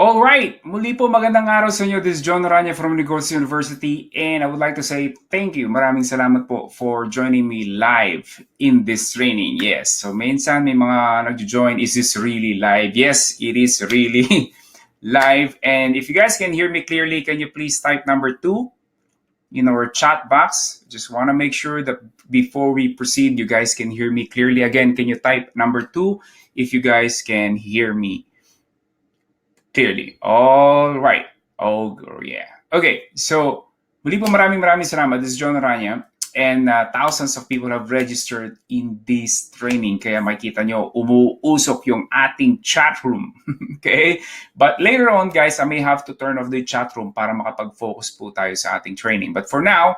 Alright, muli po magandang araw sa inyo. This is John Aranya from Negosyo University and I would like to say thank you. Maraming salamat po for joining me live in this training. Yes, so minsan may mga nag-join, is this really live? Yes, it is really live. And if you guys can hear me clearly, can you please type number 2 in our chat box? Just want to make sure that before we proceed, you guys can hear me clearly. Again, can you type number 2 if you guys can hear me clearly? All right. Oh, yeah. Okay, so muli po maraming salamat. This is John Aranya. And thousands of people have registered in this training. Kaya makikita nyo, umuusok yung ating chat room. Okay? But later on, guys, I may have to turn off the chat room para makapag-focus po tayo sa ating training. But for now,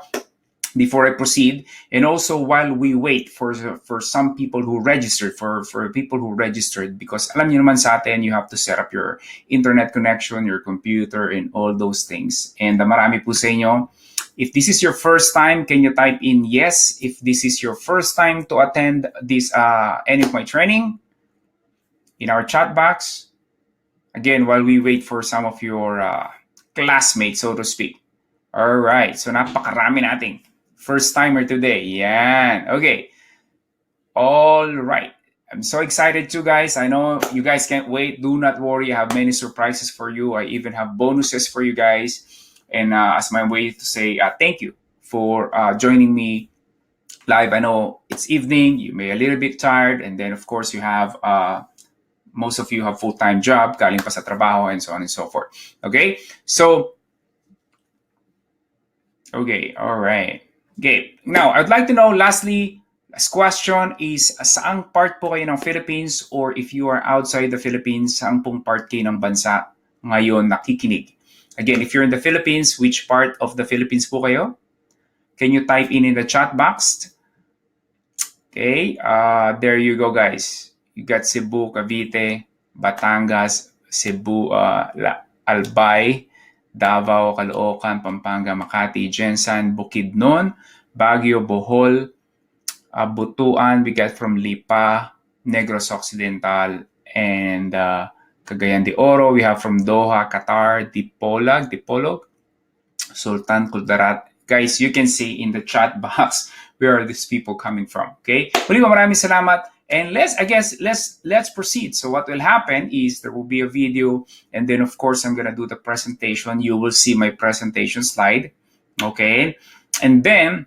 before I proceed, and also while we wait for some people who registered, for people who registered, because alam niyo naman sa atin, you have to set up your internet connection, your computer, and all those things. And marami po sa inyo. If this is your first time, can you type in yes? If this is your first time to attend this any of my training, in our chat box. Again, while we wait for some of your classmates, so to speak. All right, so napakarami nating first timer today. Yan. Okay. All right. I'm so excited too, guys. I know you guys can't wait. Do not worry. I have many surprises for you. I even have bonuses for you guys. And as my way to say thank you for joining me live. I know it's evening. You may be a little bit tired. And then, of course, you have, most of you have full-time job, galing pa sa trabaho, and so on and so forth. Okay? So, okay. All right. Okay. Now, I'd like to know, lastly, last question is, saang part po kayo ng Philippines, or if you are outside the Philippines, saang pong part kayo ng bansa ngayon nakikinig? Again, if you're in the Philippines, which part of the Philippines po kayo? Can you type in the chat box? Okay, there you go, guys. You got Cebu, Cavite, Batangas, Cebu, Albay, Davao, Caloocan, Pampanga, Makati, Jensan, Bukidnon, Baguio, Bohol, Butuan, we got from Lipa, Negros Occidental, and Cagayan de Oro. We have from Doha, Qatar, Dipolog, Sultan Kudarat. Guys, you can see in the chat box where are these people coming from. Okay? Muli maraming salamat. And let's proceed. So what will happen is there will be a video, and then of course I'm gonna do the presentation. You will see my presentation slide. Okay? And then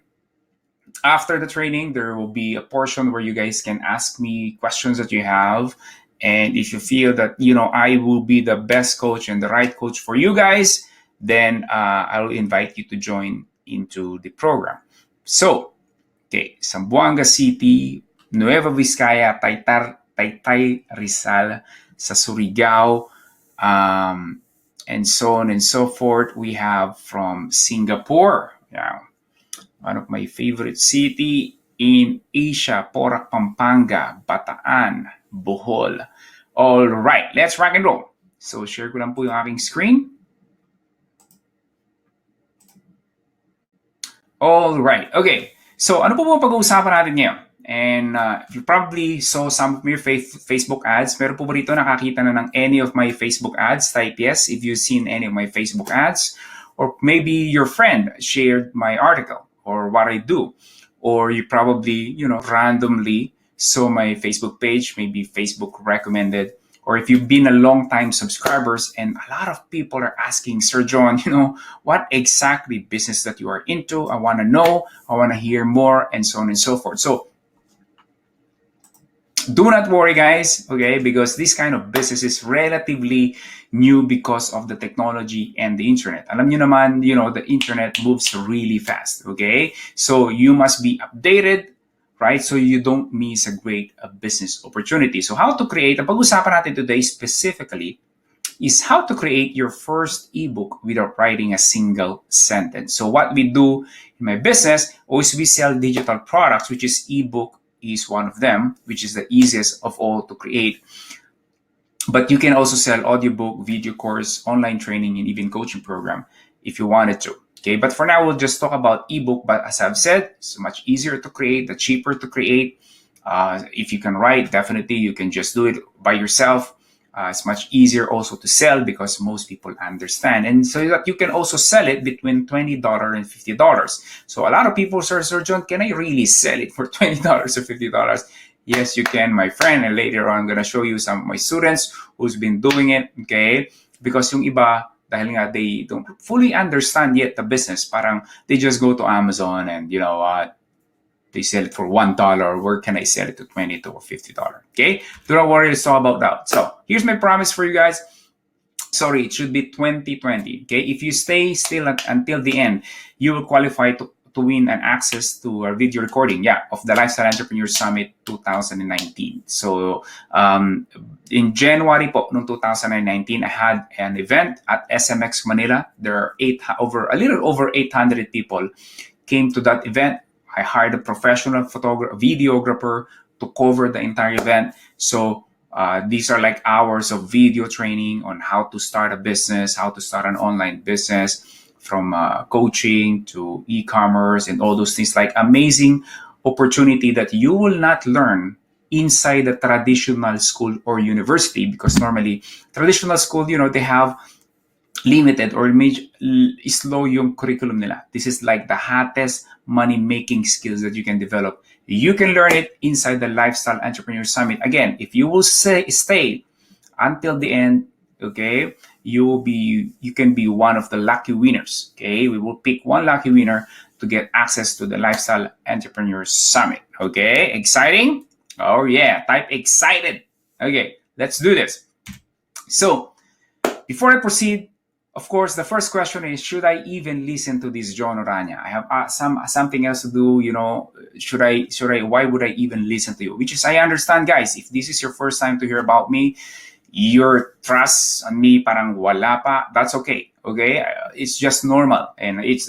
after the training, there will be a portion where you guys can ask me questions that you have. And if you feel that, I will be the best coach and the right coach for you guys, then I will invite you to join into the program. So, okay, Zamboanga City, Nueva Vizcaya, Taytay Rizal, sa Surigao, and so on and so forth. We have from Singapore, one of my favorite city in Asia, Porac, Pampanga, Bataan, Bohol. All right, let's rock and roll. So, share ko lang po yung aking screen. All right, okay. So, ano po pag-uusapan natin ngayon? And you probably saw some of your Facebook ads. Meron po ba rito nakakita na ng any of my Facebook ads? Type yes if you've seen any of my Facebook ads. Or maybe your friend shared my article or what I do. Or you probably, randomly saw my Facebook page, maybe Facebook recommended, or if you've been a long-time subscribers, and a lot of people are asking, Sir John, what exactly business that you are into? I want to know, I want to hear more, and so on and so forth. So do not worry, guys, okay, because this kind of business is relatively new because of the technology and the internet. Alam nyo naman, the internet moves really fast, okay? So you must be updated, right? So you don't miss a great business opportunity. So how to create, ang pag-usapan natin today specifically is how to create your first ebook without writing a single sentence. So what we do in my business is we sell digital products, which is ebook is one of them, which is the easiest of all to create. But you can also sell audiobook, video course, online training, and even coaching program if you wanted to. Okay, but for now, we'll just talk about ebook. But as I've said, it's much easier to create, the cheaper to create. If you can write, definitely you can just do it by yourself. It's much easier also to sell because most people understand. And so that you can also sell it between $20 and $50. So a lot of people, Sir John, can I really sell it for $20 or $50? Yes, you can, my friend. And later on, I'm going to show you some of my students who's been doing it, okay? Because yung iba, dahil nga they don't fully understand yet the business, parang they just go to Amazon and, they sell it for $1. Where can I sell it to $20 or $50? Okay, do not worry. It's all about that. So here's my promise for you guys. Sorry, it should be 2020. Okay, if you stay still until the end, you will qualify to win an access to a video recording, of the Lifestyle Entrepreneur Summit 2019. So in January po, noong 2019, I had an event at SMX Manila. There are a little over 800 people came to that event. I hired a professional videographer to cover the entire event. So these are like hours of video training on how to start a business, how to start an online business, from coaching to e-commerce and all those things. Like amazing opportunity that you will not learn inside the traditional school or university, because normally traditional school, they have limited or slow yung curriculum nila. This is like the hottest money-making skills that you can develop. You can learn it inside the Lifestyle Entrepreneur Summit. Again, if you will stay until the end, okay, you can be one of the lucky winners. Okay, we will pick one lucky winner to get access to the Lifestyle Entrepreneur Summit. Okay, exciting? Oh yeah, type excited. Okay, let's do this. So before I proceed, of course, the first question is, should I even listen to this John Orania? I have something else to do, why would I even listen to you? Which is, I understand, guys, if this is your first time to hear about me, your trust on me parang wala pa, that's okay. Okay, it's just normal, and it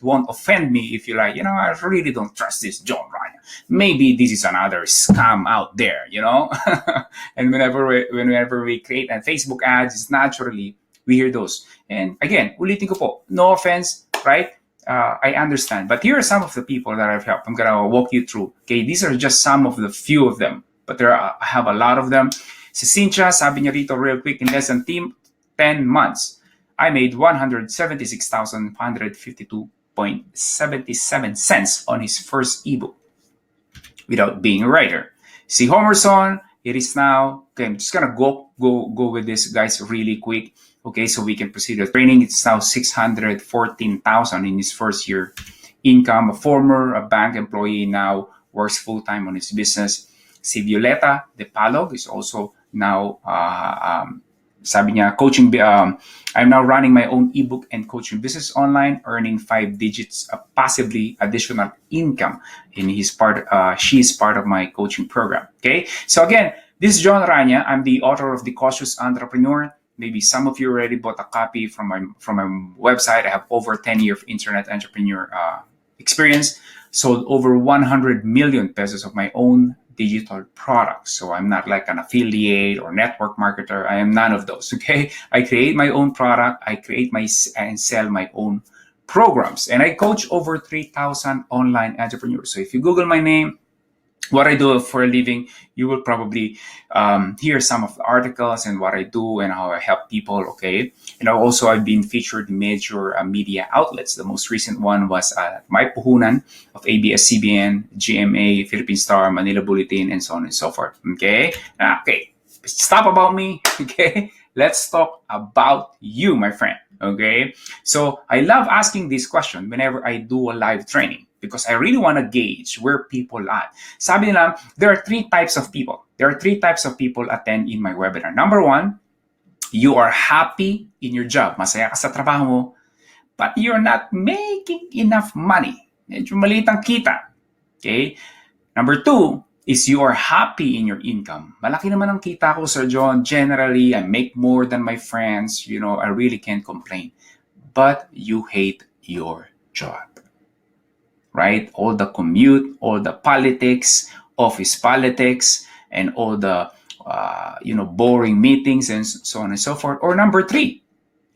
won't offend me if you're like, I really don't trust this John Ryan. Maybe this is another scam out there, And whenever we create a Facebook ads, it's naturally we hear those. And again, ulitin ko po, no offense, right? I understand, but here are some of the people that I've helped. I'm gonna walk you through. Okay, these are just some of the few of them, but I have a lot of them. Si Cynthia, sabi niya rito real quick, in less than 10 months, I made 176,552.77 cents on his first ebook without being a writer. Si Homerson, it is now, okay, I'm just gonna go with this, guys, really quick. Okay, so we can proceed with training. It's now 614,000 in his first year income. A former bank employee, now works full-time on his business. Si Violeta De Palog is also now, sabi niya, coaching. I'm now running my own ebook and coaching business online, earning 5 digits of passively additional income. And she's part of my coaching program. Okay, so again, this is John Rania. I'm the author of Negosyo Entrepreneur. Maybe some of you already bought a copy from my website. I have over 10 years of internet entrepreneur experience. Sold over 100 million pesos of my own digital products. So I'm not like an affiliate or network marketer. I am none of those. Okay, I create my own product. I create and sell my own programs, and I coach over 3,000 online entrepreneurs. So if you Google my name, what I do for a living, you will probably hear some of the articles and what I do and how I help people, okay? And also, I've been featured in major media outlets. The most recent one was My Puhunan of ABS-CBN, GMA, Philippine Star, Manila Bulletin, and so on and so forth, okay? Okay, stop about me, okay? Let's talk about you, my friend, okay? So I love asking this question whenever I do a live training, because I really want to gauge where people are. Sabi nila, there are 3 types of people. There are 3 types of people attend in my webinar. Number 1, you are happy in your job. Masaya ka sa trabaho mo, but you're not making enough money. Medyo maliit ang kita. Okay? Number 2 is you are happy in your income. Malaki naman ang kita ko, Sir John. Generally, I make more than my friends. I really can't complain. But you hate your job. Right? All the commute, all the politics, office politics, and all the, boring meetings and so on and so forth. Or number 3,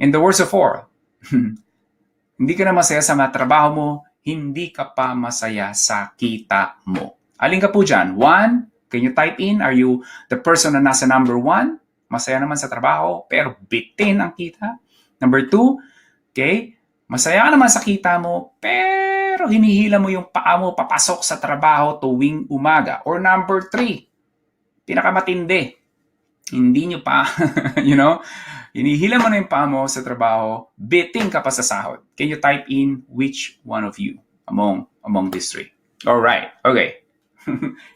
in the words of all, hindi ka na masaya sa trabaho mo, hindi ka pa masaya sa kita mo. Alin ka po dyan? 1, can you type in? Are you the person na nasa number 1? masaya naman sa trabaho, pero bitin ang kita. Number 2, okay, masaya naman sa kita mo, pero hinihila mo yung paa mo papasok sa trabaho tuwing umaga. Or number 3, pinakamatindi, hindi nyo pa, hinihila mo na yung paa mo sa trabaho, biting ka pa sa sahod. Can you type in which one of you among these 3? All right, okay.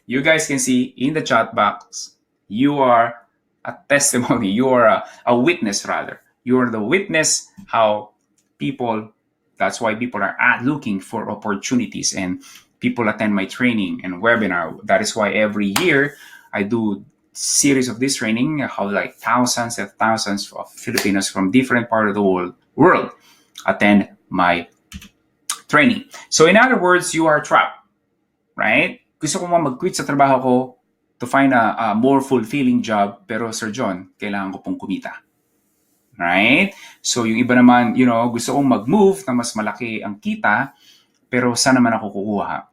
You guys can see in the chat box, you are a testimony, you are a witness rather. You are the witness how that's why people are looking for opportunities and people attend my training and webinar. That is why every year I do series of this training, how like thousands and thousands of Filipinos from different part of the world attend my training. So in other words, you are trapped, right? Gusto ko mag-quit sa trabaho ko to find a more fulfilling job, pero Sir John, kailangan ko pong kumita. Right? So yung iba naman, gusto kong mag-move na mas malaki ang kita, pero saan naman ako kukuha?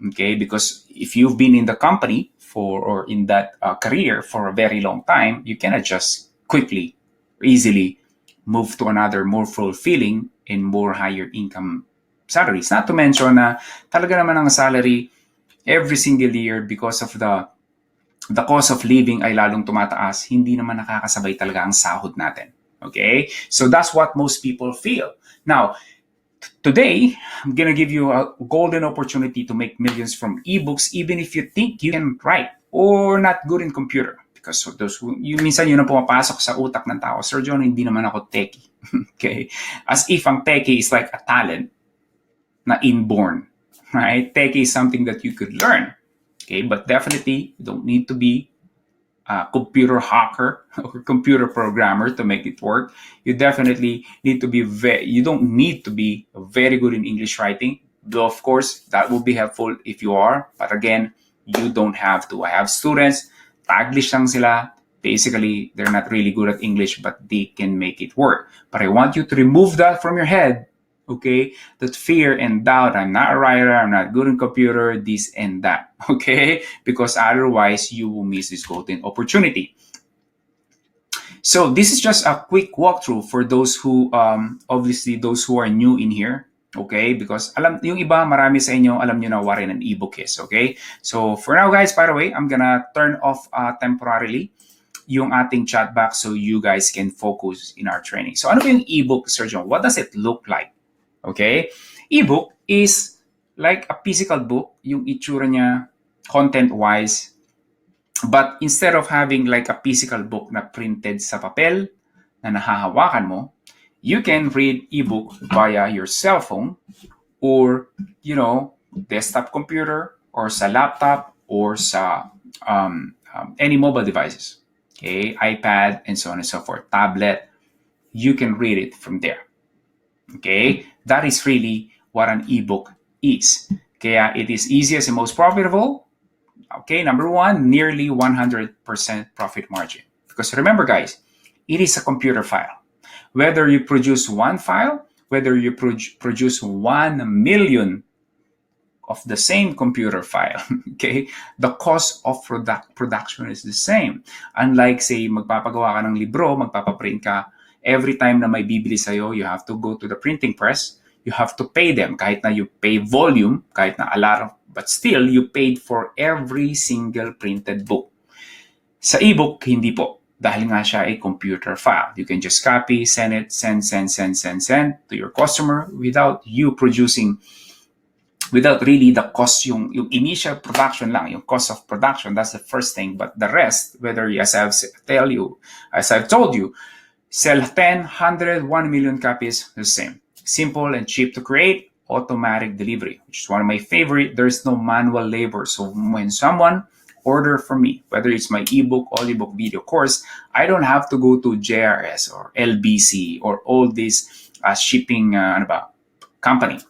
Okay? Because if you've been in the company or in that career for a very long time, you cannot just quickly, easily move to another more fulfilling and more higher income salaries. Not to mention na talaga naman ang salary every single year because of the cost of living ay lalong tumataas, hindi naman nakakasabay talaga ang sahod natin. Okay? So that's what most people feel. Now, today, I'm gonna give you a golden opportunity to make millions from ebooks even if you think you can write or not good in computer. Because minsan yun ang pumapasok sa utak ng tao. Sir John, hindi naman ako techie. Okay? As if ang techie is like a talent na inborn. Right? Techie is something that you could learn. Okay? But definitely, you don't need to be a computer hacker or computer programmer to make it work. You definitely need to be you don't need to be very good in English writing. Though, of course, that will be helpful if you are. But again, you don't have to. I have students, Taglish lang sila. Basically, they're not really good at English, but they can make it work. But I want you to remove that from your head. Okay, that fear and doubt, I'm not a writer, I'm not good in computer, this and that, okay? Because otherwise, you will miss this golden opportunity. So this is just a quick walkthrough for those who, obviously, those who are new in here, okay? Because yung iba, marami sa inyo, alam nyo na what an ebook is, okay? So for now, guys, by the way, I'm gonna turn off temporarily yung ating chat box so you guys can focus in our training. So ano ba yung ebook, Sir John? What does it look like? Okay? Ebook is like a physical book, yung itsura niya content-wise. But instead of having like a physical book na printed sa papel na nahahawakan mo, you can read ebook via your cell phone or, desktop computer or sa laptop or sa any mobile devices. Okay? iPad and so on and so forth. Tablet. You can read it from there. Okay? That is really what an ebook is. Kaya it is easiest and most profitable. Okay, number 1, nearly 100% profit margin. Because remember, guys, it is a computer file. Whether you produce one file, whether you produce 1 million of the same computer file, okay, the cost of production is the same. Unlike, say, magpapagawa ka ng libro, magpapaprint ka, every time na may bibili sa'yo, you have to go to the printing press, you have to pay them, kahit na you pay volume, kahit na a lot of, but still, you paid for every single printed book. Sa ebook, hindi po. Dahil nga siya ay computer file. You can just copy, send it, send to your customer without you producing, without really the cost, yung initial production lang, yung cost of production, that's the first thing. But the rest, whether, as I've told you, sell 10, 100, 1 million copies, the same. Simple and cheap to create, automatic delivery, which is one of my favorite. There's no manual labor. So when someone order from me, whether it's my ebook, audiobook, video course, I don't have to go to JRS or LBC or all these shipping company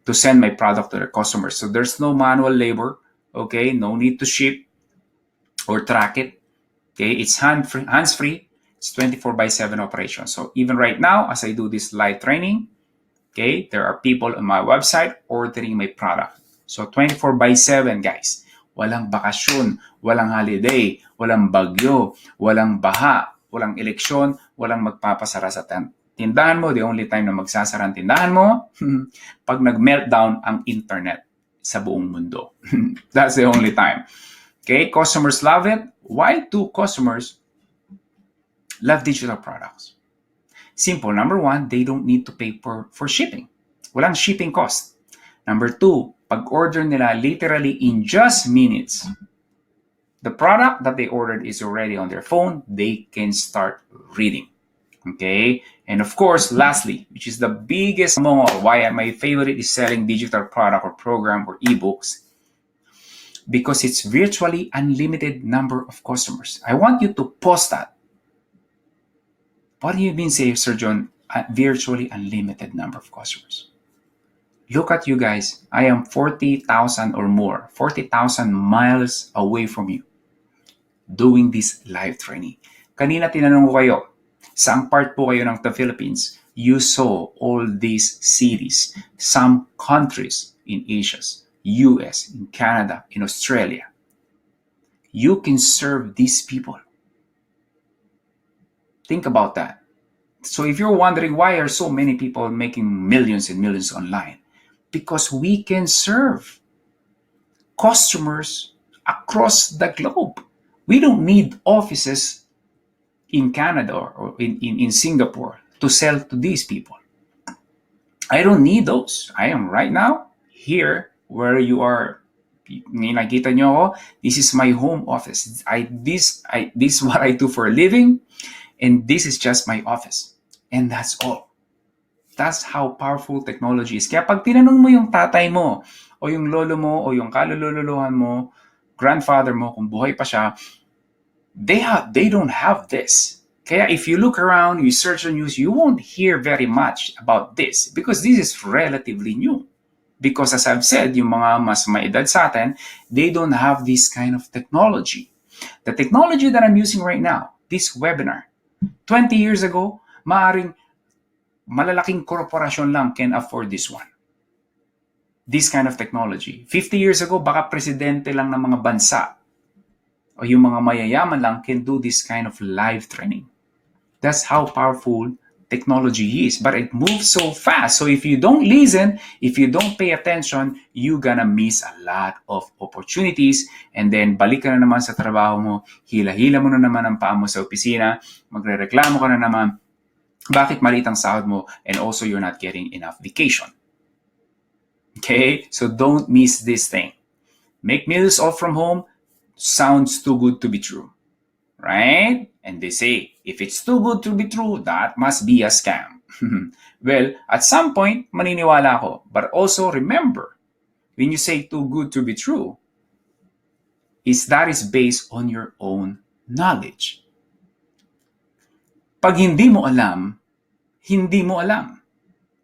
to send my product to the customers. So there's no manual labor, okay? No need to ship or track it, okay? It's hands-free. It's 24/7 operation. So even right now, as I do this live training, okay, there are people on my website ordering my product. So 24/7, guys. Walang bakasyon, walang holiday, walang bagyo, walang baha, walang eleksyon, walang magpapasara sa tindahan mo. The only time na magsasara ang tindahan mo, pag nag-meltdown ang internet sa buong mundo. That's the only time. Okay, customers love it. Why do customers love digital products? Simple. Number one, they don't need to pay for shipping. Walang shipping cost. Number two, pag-order nila literally in just minutes, the product that they ordered is already on their phone. They can start reading. Okay? And of course, lastly, which is the biggest among all, why my favorite is selling digital product or program or ebooks, because it's virtually unlimited number of customers. I want you to pause that. What do you mean, say, Sir John, virtually unlimited number of customers? Look at you guys. I am 40,000 or more, 40,000 miles away from you doing this live training. Kanina tinanong ko kayo, saang part po kayo ng the Philippines you saw all these cities, some countries in Asia, US, in Canada, in Australia. You can serve these people. Think about that. So if you're wondering why are so many people making millions and millions online, because we can serve customers across the globe. We don't need offices in Canada or in Singapore to sell to these people. I don't need those. I am right now here where you are. Nakita nyo ako, this is my home office. This is what I do for a living, and this is just my office. And that's all. That's how powerful technology is. Kaya pag tinanong mo yung tatay mo, o yung lolo mo, o yung kalululuhan mo, grandfather mo, kung buhay pa siya, they don't have this. Kaya if you look around, you search the news, you won't hear very much about this because this is relatively new. Because as I've said, yung mga mas maedad sa atin, they don't have this kind of technology. The technology that I'm using right now, this webinar, 20 years ago, maaring malalaking korporasyon lang can afford this one. This kind of technology. 50 years ago, baka presidente lang ng mga bansa o yung mga mayayaman lang can do this kind of live training. That's how powerful technology is. But it moves so fast. So if you don't listen, if you don't pay attention, you're gonna miss a lot of opportunities. And then balik ka na naman sa trabaho mo, hila-hila mo na naman ang paa mo sa opisina, magrereklamo ka na naman, bakit maliit ang sahod mo, and also you're not getting enough vacation. Okay? So don't miss this thing. Make meals all from home sounds too good to be true. Right? And they say, if it's too good to be true, that must be a scam. Well, at some point, maniniwala ako. But also remember, when you say too good to be true, that is based on your own knowledge. Pag hindi mo alam, hindi mo alam.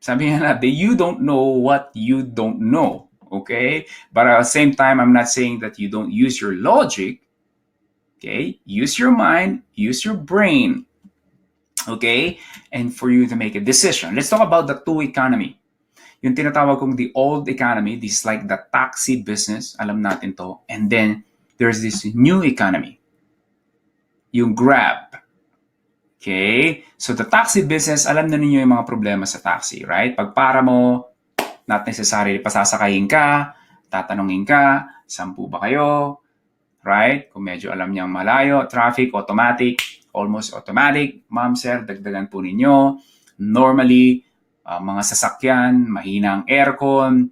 Sabi nga natin, you don't know what you don't know. Okay? But at the same time, I'm not saying that you don't use your logic. Okay? Use your mind, use your brain. Okay? And for you to make a decision. Let's talk about the two economy. Yung tinatawag kong the old economy, this is like the taxi business, alam natin to. And then, there's this new economy. Yung Grab. Okay? So the taxi business, alam na ninyo yung mga problema sa taxi, right? Pag para mo, not necessarily pasasakayin ka, tatanungin ka, 10 ba kayo, right? Kung medyo alam niyang malayo, traffic, automatic, almost automatic, ma'am, sir, dagdagan po ninyo. Normally, mga sasakyan, mahina ang aircon,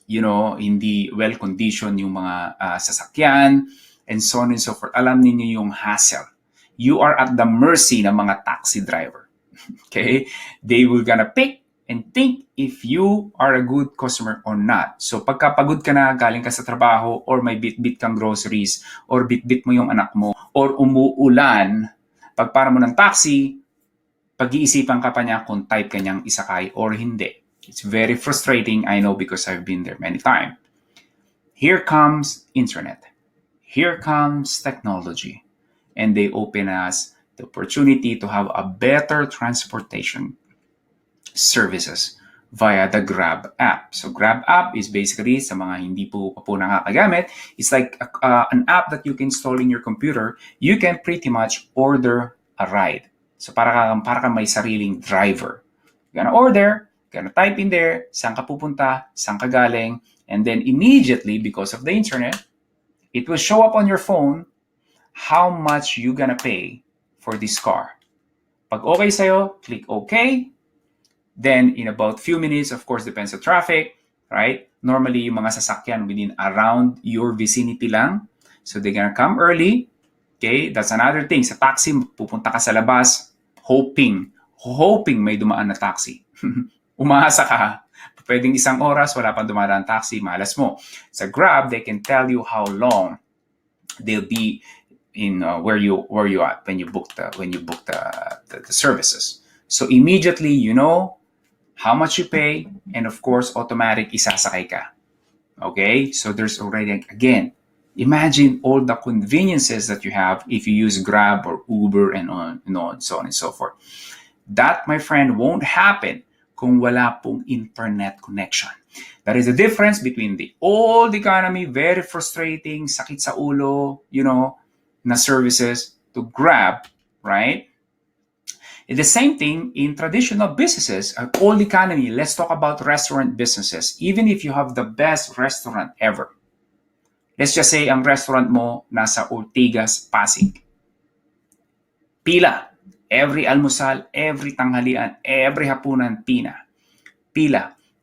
hindi well-conditioned yung mga sasakyan, and so on and so forth. Alam niyo yung hassle. You are at the mercy ng mga taxi driver. Okay? They will gonna pick and think if you are a good customer or not. So pagkapagod ka na, galing ka sa trabaho, or may bit-bit kang groceries, or bit-bit mo yung anak mo, or umuulan, pagpara mo ng taxi, pag-iisipan ka pa niya kung type ka niyang isakay or hindi. It's very frustrating, I know, because I've been there many times. Here comes internet. Here comes technology. And they open us the opportunity to have a better transportation services via the Grab app. So Grab app is basically, sa mga hindi po pa po nakakagamit, it's like an app that you can install in your computer. You can pretty much order a ride. So para ka may sariling driver. You're gonna order, you're gonna type in there, saan ka pupunta, saan ka galing, and then immediately, because of the internet, it will show up on your phone how much you gonna pay for this car. Pag okay sa'yo, click OK. Then, in about few minutes, of course, depends on traffic, right? Normally, yung mga sasakyan within around your vicinity lang. So, they're gonna come early. Okay? That's another thing. Sa taxi, pupunta ka sa labas, hoping may dumaan na taxi. Umaasa ka. Pwedeng isang oras, wala pang dumadaan taxi, malas mo. Sa Grab, they can tell you how long they'll be in where you at when you book the services. So immediately you know how much you pay, and of course automatic isasakay ka. Okay, so there's already, again, imagine all the conveniences that you have if you use Grab or Uber and so on and so forth. That, my friend, won't happen kung wala pong internet connection. That is the difference between the old economy, very frustrating, sakit sa ulo, na services, to Grab, right? And the same thing in traditional businesses, an old economy. Let's talk about restaurant businesses. Even if you have the best restaurant ever, let's just say ang restaurant mo nasa Ortigas, Pasig. Pila. Every almusal, every tanghalian, every hapunan, pila.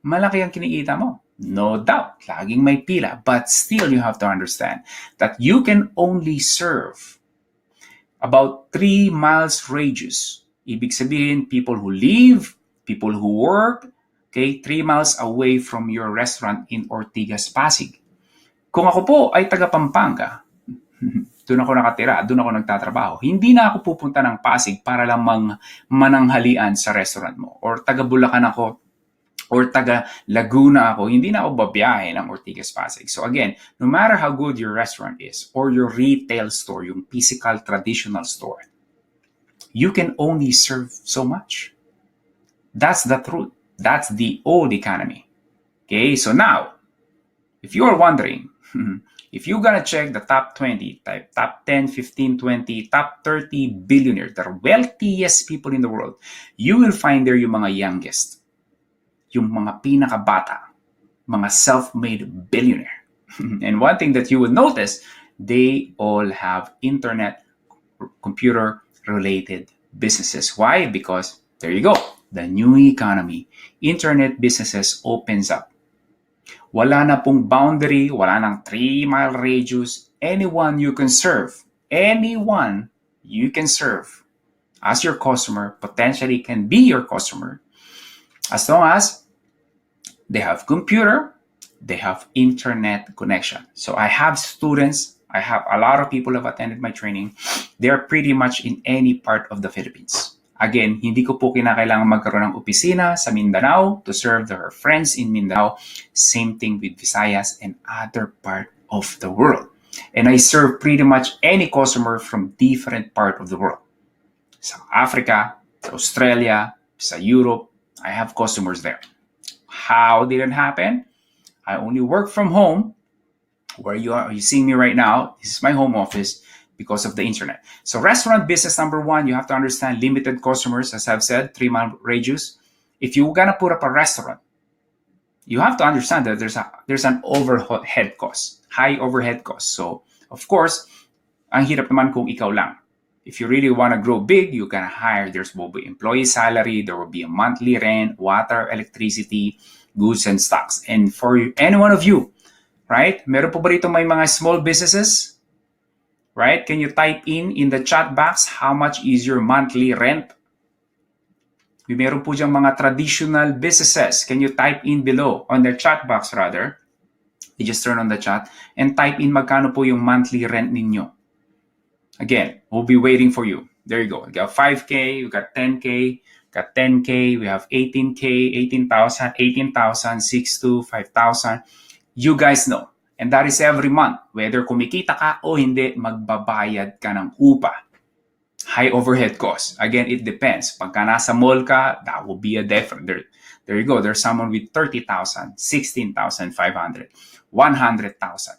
Malaki ang kinikita mo. No doubt, laging may pila. But still, you have to understand that you can only serve about 3 miles radius. Ibig sabihin, people who live, people who work, okay, 3 miles away from your restaurant in Ortigas, Pasig. Kung ako po ay taga Pampanga, doon ako nakatira, doon ako nagtatrabaho, hindi na ako pupunta ng Pasig para lang mananghalian sa restaurant mo. Or taga Bulacan ako, or taga Laguna ako, hindi na ako babiyahe ng Ortigas, Pasig. So again, no matter how good your restaurant is, or your retail store, yung physical traditional store, you can only serve so much. That's the truth. That's the old economy. Okay, so now, if you are wondering, if you're gonna check the top 20, top 10, 15, 20, top 30 billionaires, the wealthiest people in the world, you will find there yung mga youngest, yung mga pinakabata, mga self-made billionaire. And one thing that you will notice, they all have internet, computer-related businesses. Why? Because, there you go, the new economy, internet businesses opens up. Wala na pong boundary, wala nang 3-mile radius. Anyone you can serve as your customer, potentially can be your customer, as long as they have computer, they have internet connection. So I have students, I have a lot of people who have attended my training. They are pretty much in any part of the Philippines. Again, hindi ko po kinakailangan magkaroon ng opisina sa Mindanao to serve their friends in Mindanao. Same thing with Visayas and other part of the world. And I serve pretty much any customer from different part of the world. Sa Africa, sa Australia, sa Europe, I have customers there. How did it happen? I only work from home. Where you seeing me right now, this is my home office, because of the internet. So restaurant business, number one, you have to understand limited customers, as I've said, 3-mile radius. If you're gonna put up a restaurant, you have to understand that there's an overhead cost, high overhead cost. So of course, ang hirap naman kung ikaw lang. If you really want to grow big, you can hire, there will be employee salary, there will be a monthly rent, water, electricity, goods and stocks. And for any one of you, right? Meron po ba rito may mga small businesses? Right? Can you type in the chat box how much is your monthly rent? Meron po diyang mga traditional businesses. Can you type in below on the chat box rather? You just turn on the chat and type in magkano po yung monthly rent ninyo. Again, we'll be waiting for you. There you go. We got 5K, we got 10K, got 10K, we have 18K, 18,000, 18,000, 6,200, 5,000. You guys know. And that is every month. Whether kumikita ka o hindi, magbabayad ka ng upa. High overhead costs. Again, it depends. Pagka nasa mall ka, that will be a different. There you go. There's someone with 30,000, 16,500, 100,000.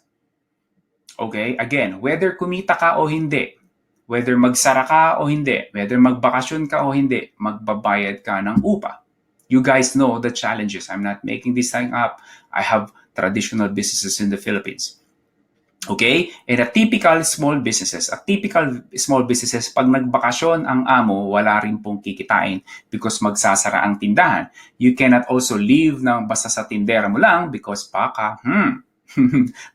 Okay? Again, whether kumita ka o hindi, whether magsara ka o hindi, whether magbakasyon ka o hindi, magbabayad ka ng upa. You guys know the challenges. I'm not making this thing up. I have traditional businesses in the Philippines. Okay? And a typical small businesses, pag nagbakasyon ang amo, wala rin pong kikitain because magsasara ang tindahan. You cannot also leave ng basta sa tindera mo lang because baka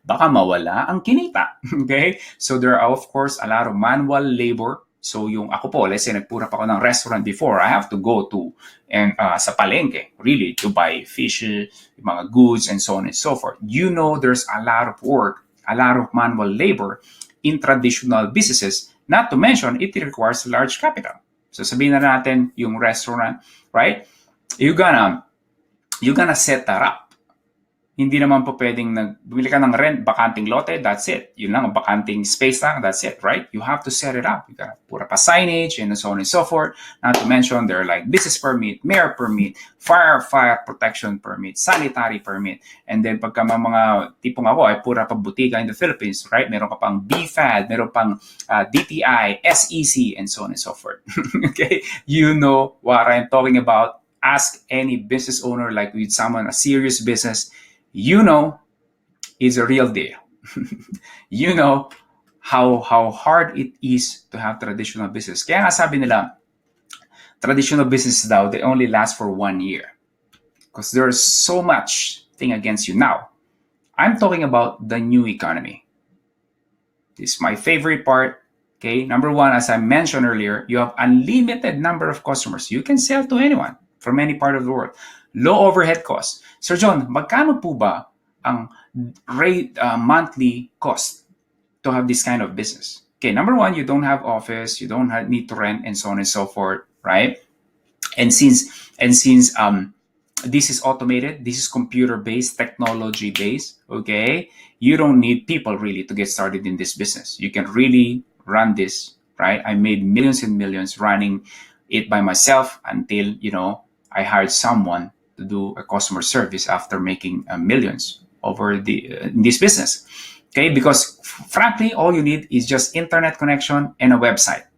baka mawala ang kinita. Okay? So there are of course a lot of manual labor. So yung ako po, let's say nagpura pa ako ng restaurant before, I have to go to sa palengke, really, to buy fish, mga goods, and so on and so forth. You know there's a lot of work, a lot of manual labor in traditional businesses, not to mention it requires large capital. So sabihin na natin yung restaurant, right? You're gonna set that up. Hindi naman po pwedeng bumili ka ng rent, bakanting lote, that's it. Yun lang, bakanting space lang, that's it, right? You have to set it up. You gotta put up a signage and so on and so forth. Not to mention, there are like business permit, mayor permit, fire protection permit, sanitary permit. And then pagka mga tipong ako, ay pura pa butika in the Philippines, right? Meron ka pang BFAD, meron pang DTI, SEC, and so on and so forth. Okay? You know what I'm talking about. Ask any business owner, like with someone, a serious business, you know it's a real deal. You know how hard it is to have traditional business. Kaya nga sabi nila, traditional business daw, they only last for 1 year. Because there's so much thing against you now. I'm talking about the new economy. This is my favorite part. Okay, number one, as I mentioned earlier, you have unlimited number of customers. You can sell to anyone from any part of the world. Low overhead costs. Sir John, magkano po ba ang monthly cost to have this kind of business? Okay, number one, you don't have office, you don't need to rent, and so on and so forth, right? And since this is automated, this is computer-based, technology-based, okay? You don't need people really to get started in this business. You can really run this, right? I made millions and millions running it by myself until, I hired someone to do a customer service after making millions over in this business. Okay, because frankly, all you need is just internet connection and a website.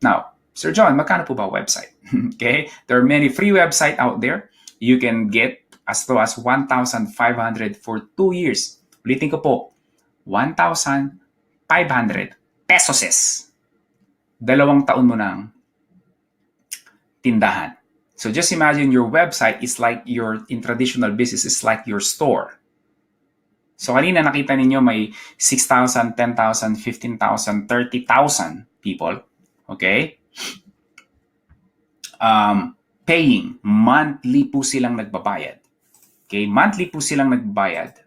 Now, Sir John, magkano po ba website? Okay, there are many free websites out there. You can get as low as 1,500 for 2 years. Ulitin ko po, 1,500 pesos. 2 taon mo ng tindahan. So just imagine your website is like in traditional business, is like your store. So kanina nakita ninyo may 6,000, 10,000, 15,000, 30,000 people, okay? Paying, monthly po silang nagbabayad. Okay, monthly po silang nagbabayad.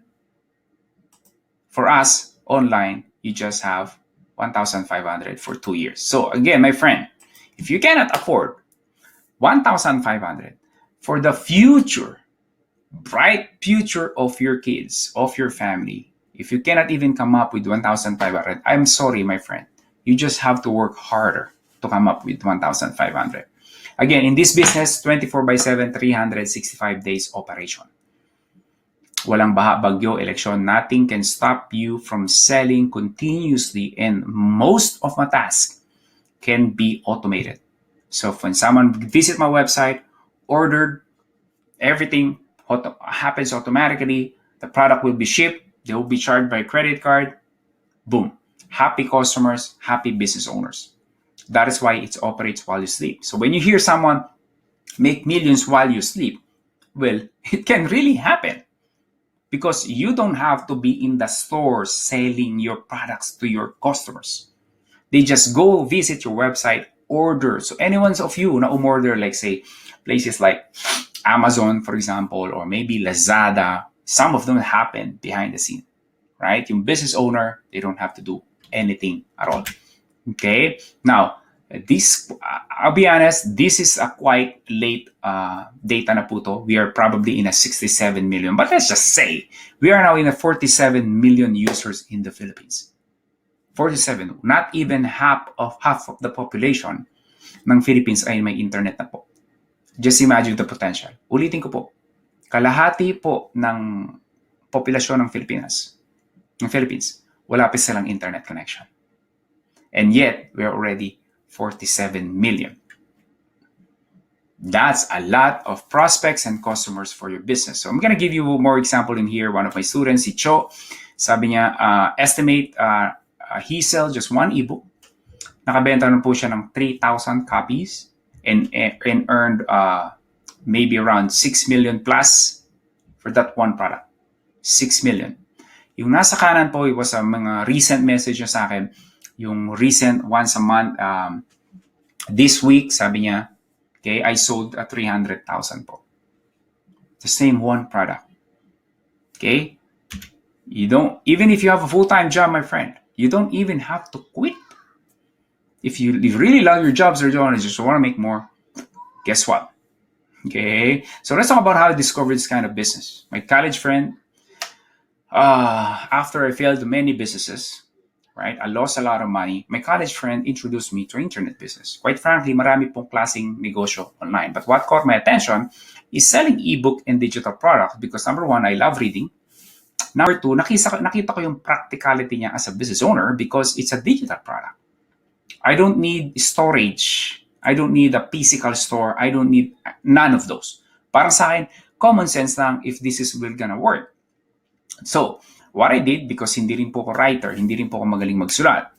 For us, online, you just have 1,500 for 2 years. So again, my friend, if you cannot afford 1,500 for the future, bright future of your kids, of your family, if you cannot even come up with 1,500, I'm sorry, my friend. You just have to work harder to come up with 1,500. Again, in this business, 24/7, 365 days operation. Walang baha, bagyo, eleksyon, nothing can stop you from selling continuously, and most of my tasks can be automated. So when someone visit my website, ordered, everything happens automatically. The product will be shipped. They will be charged by credit card. Boom. Happy customers, happy business owners. That is why it operates while you sleep. So when you hear someone make millions while you sleep, well, it can really happen because you don't have to be in the store selling your products to your customers. They just go visit your website, order. So anyone of you na umorder, like say, places like Amazon, for example, or maybe Lazada, some of them happen behind the scene, right? Yung business owner, they don't have to do anything at all. Okay? Now, this, I'll be honest, this is a quite late data na po to. We are probably in a 67 million, but let's just say we are now in a 47 million users in the Philippines. 47. Not even half of the population ng Philippines ay may internet na po. Just imagine the potential. Ulitin ko po, kalahati po ng populasyon ng Philippines, wala pa silang internet connection. And yet, we're already 47 million. That's a lot of prospects and customers for your business. So I'm going to give you more example in here. One of my students, si Cho, sabi niya, estimate he sell just one ebook. Nakabenta na po siya ng 3,000 copies and earned maybe around 6 million plus for that one product. 6 million. Yung nasa kanan po, it was a mga recent message sa akin. Yung recent once a month, this week, sabi niya, okay, I sold 300,000 po. The same one product. Okay? Even if you have a full-time job, my friend, you don't even have to quit. If you really love your job, Sir John, and just want to make more, guess what? Okay? So let's talk about how I discovered this kind of business. My college friend, after I failed many businesses, right? I lost a lot of money. My college friend introduced me to internet business. Quite frankly, marami pong klaseng negosyo online. But what caught my attention is selling ebook and digital products because number one, I love reading. Number two, nakita ko yung practicality niya as a business owner because it's a digital product. I don't need storage. I don't need a physical store. I don't need none of those. Para sa akin, common sense lang if this is really gonna work. So, what I did, because hindi rin po ako writer, hindi rin po ako magaling magsulat,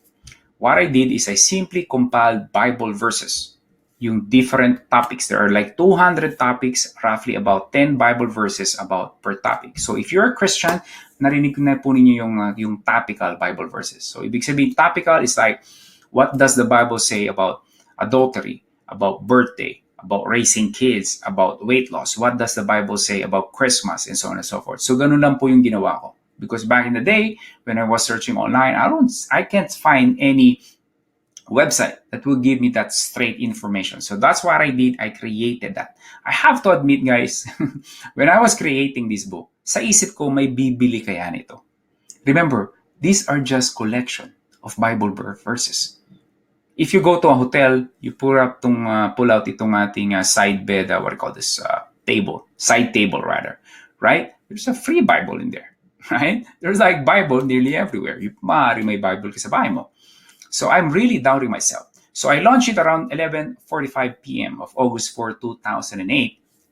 what I did is I simply compiled Bible verses, yung different topics. There are like 200 topics, roughly about 10 Bible verses about per topic. So if you're a Christian, narinig na po ninyo yung topical Bible verses. So ibig sabihin, topical is like, what does the Bible say about adultery, about birthday, about raising kids, about weight loss? What does the Bible say about Christmas, and so on and so forth? So ganun lang po yung ginawa ko. Because back in the day, when I was searching online, I can't find any website that will give me that straight information. So that's what I did. I created that. I have to admit, guys, when I was creating this book, sa isip ko, may bibili kaya nito. Remember, these are just collection of Bible verses. If you go to a hotel, you pull out itong ating side bed, what do you call this, side table rather, right? There's a free Bible in there. Right? There's like Bible nearly everywhere. Maaari may Bible ka sa bahay mo. So I'm really doubting myself. So I launched it around 11:45 p.m. of August 4, 2008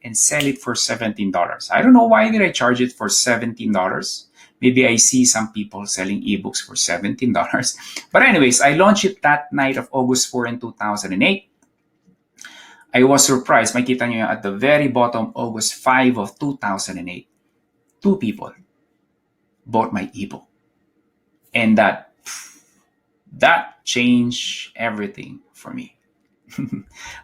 and sell it for $17. I don't know why did I charge it for $17. Maybe I see some people selling ebooks for $17. But anyways, I launched it that night of August 4 in 2008. I was surprised. Makita nyo at the very bottom, August 5 of 2008, 2 people bought my ebook. And that changed everything for me.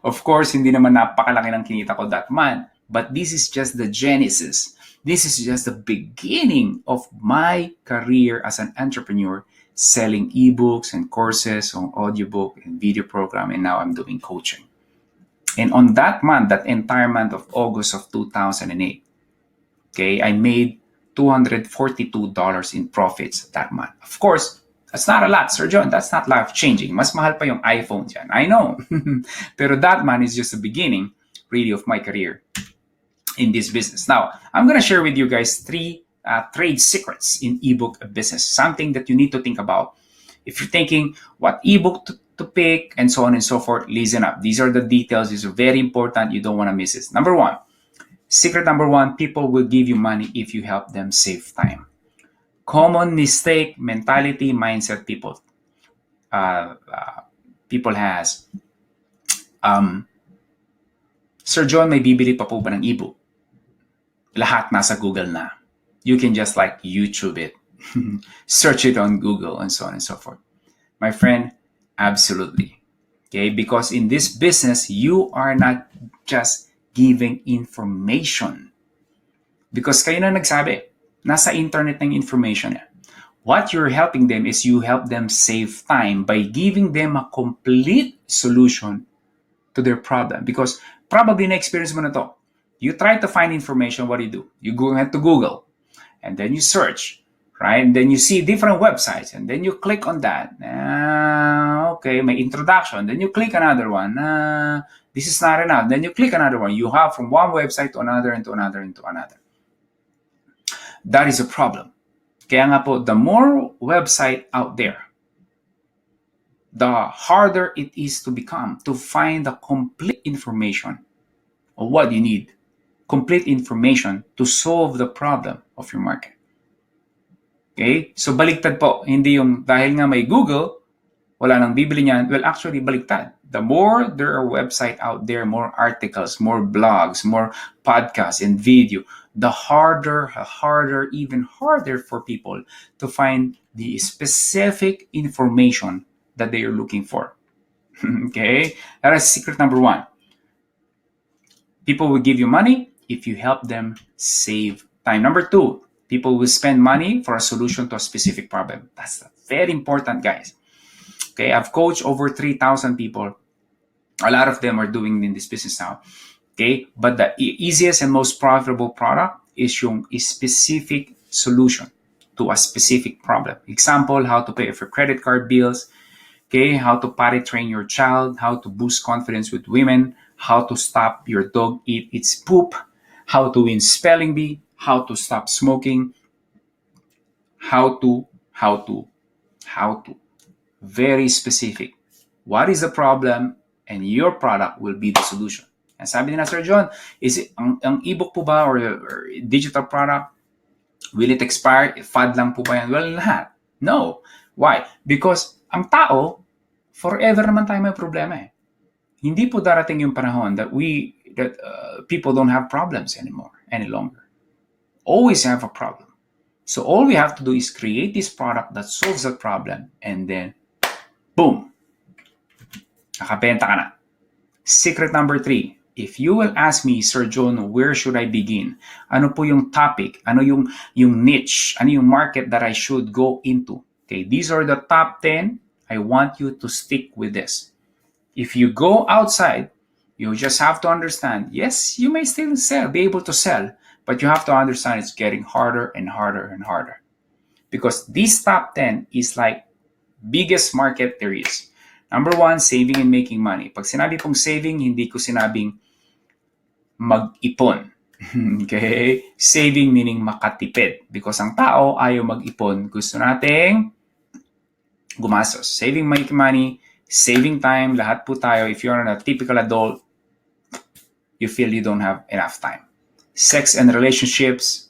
Of course, hindi naman napakalaki ng kinita ko that month, but this is just the genesis. This is just the beginning of my career as an entrepreneur, selling ebooks and courses on audiobook and video program, and now I'm doing coaching. And on that month, that entire month of August of 2008, okay, I made $242 in profits that month. Of course, that's not a lot, Sir John. That's not life-changing. Mas mahal pa yung iPhone dyan. I know. Pero that month is just the beginning, really, of my career in this business. Now, I'm going to share with you guys 3 trade secrets in ebook business. Something that you need to think about. If you're thinking what ebook to pick and so on and so forth, listen up. These are the details. These are very important. You don't want to miss it. Secret number 1, people will give you money if you help them save time. Common mistake, mentality, mindset people has. Sir John, may bibili pa po ba ng ebook? Lahat nasa Google na. You can just like YouTube it. Search it on Google and so on and so forth. My friend, absolutely. Okay, because in this business, you are not just giving information. Because kayo na nagsabi, nasa internet ng information niya. What you're helping them is you help them save time by giving them a complete solution to their problem. Because probably na-experience mo na to. You try to find information, what do? You go to Google and then you search, right? And then you see different websites, and then you click on that. Okay, my introduction. Then you click another one. This is not enough. Then you click another one. You have from one website to another and to another and to another. That is a problem. Kaya nga po, the more website out there, the harder it is to find the complete information of what you need. Complete information to solve the problem of your market. Okay? So baliktad po, hindi yung dahil nga may Google, wala nang bibili niyan. Well, actually, baliktad. The more there are websites out there, more articles, more blogs, more podcasts and video, the even harder for people to find the specific information that they are looking for. Okay? That is secret number one. People will give you money if you help them save time. Number two, people will spend money for a solution to a specific problem. That's very important, guys. Okay, I've coached over 3,000 people. A lot of them are doing in this business now. Okay, but the easiest and most profitable product is yung specific solution to a specific problem. Example, how to pay for credit card bills. Okay, how to potty train your child, how to boost confidence with women, how to stop your dog eat its poop, how to win spelling bee, how to stop smoking, how to. Very specific. What is the problem? And your product will be the solution. And sabi ni na Sir John, is it ang ebook po ba or digital product, will it expire? Fad lang po ba yan? Well, lahat. No. Why? Because ang tao, forever naman tayo may problema eh. Hindi po darating yung panahon that people don't have problems any longer. Always have a problem. So all we have to do is create this product that solves that problem, and then boom, nakabenta ka na. Secret number 3, if you will ask me, Sir John, where should I begin? Ano po yung topic? Ano yung niche? Ano yung market that I should go into? Okay, these are the top 10. I want you to stick with this. If you go outside, you just have to understand, yes, you may still be able to sell, but you have to understand it's getting harder and harder and harder. Because this top 10 is like biggest market there is. Number 1, saving and making money. Pag sinabi pong saving, hindi ko sinabing mag-ipon. Okay? Saving meaning makatipid. Because ang tao ayaw mag-ipon. Gusto nating gumastos. Saving, making money, saving time, lahat po tayo. If you're a typical adult, you feel you don't have enough time. Sex and relationships.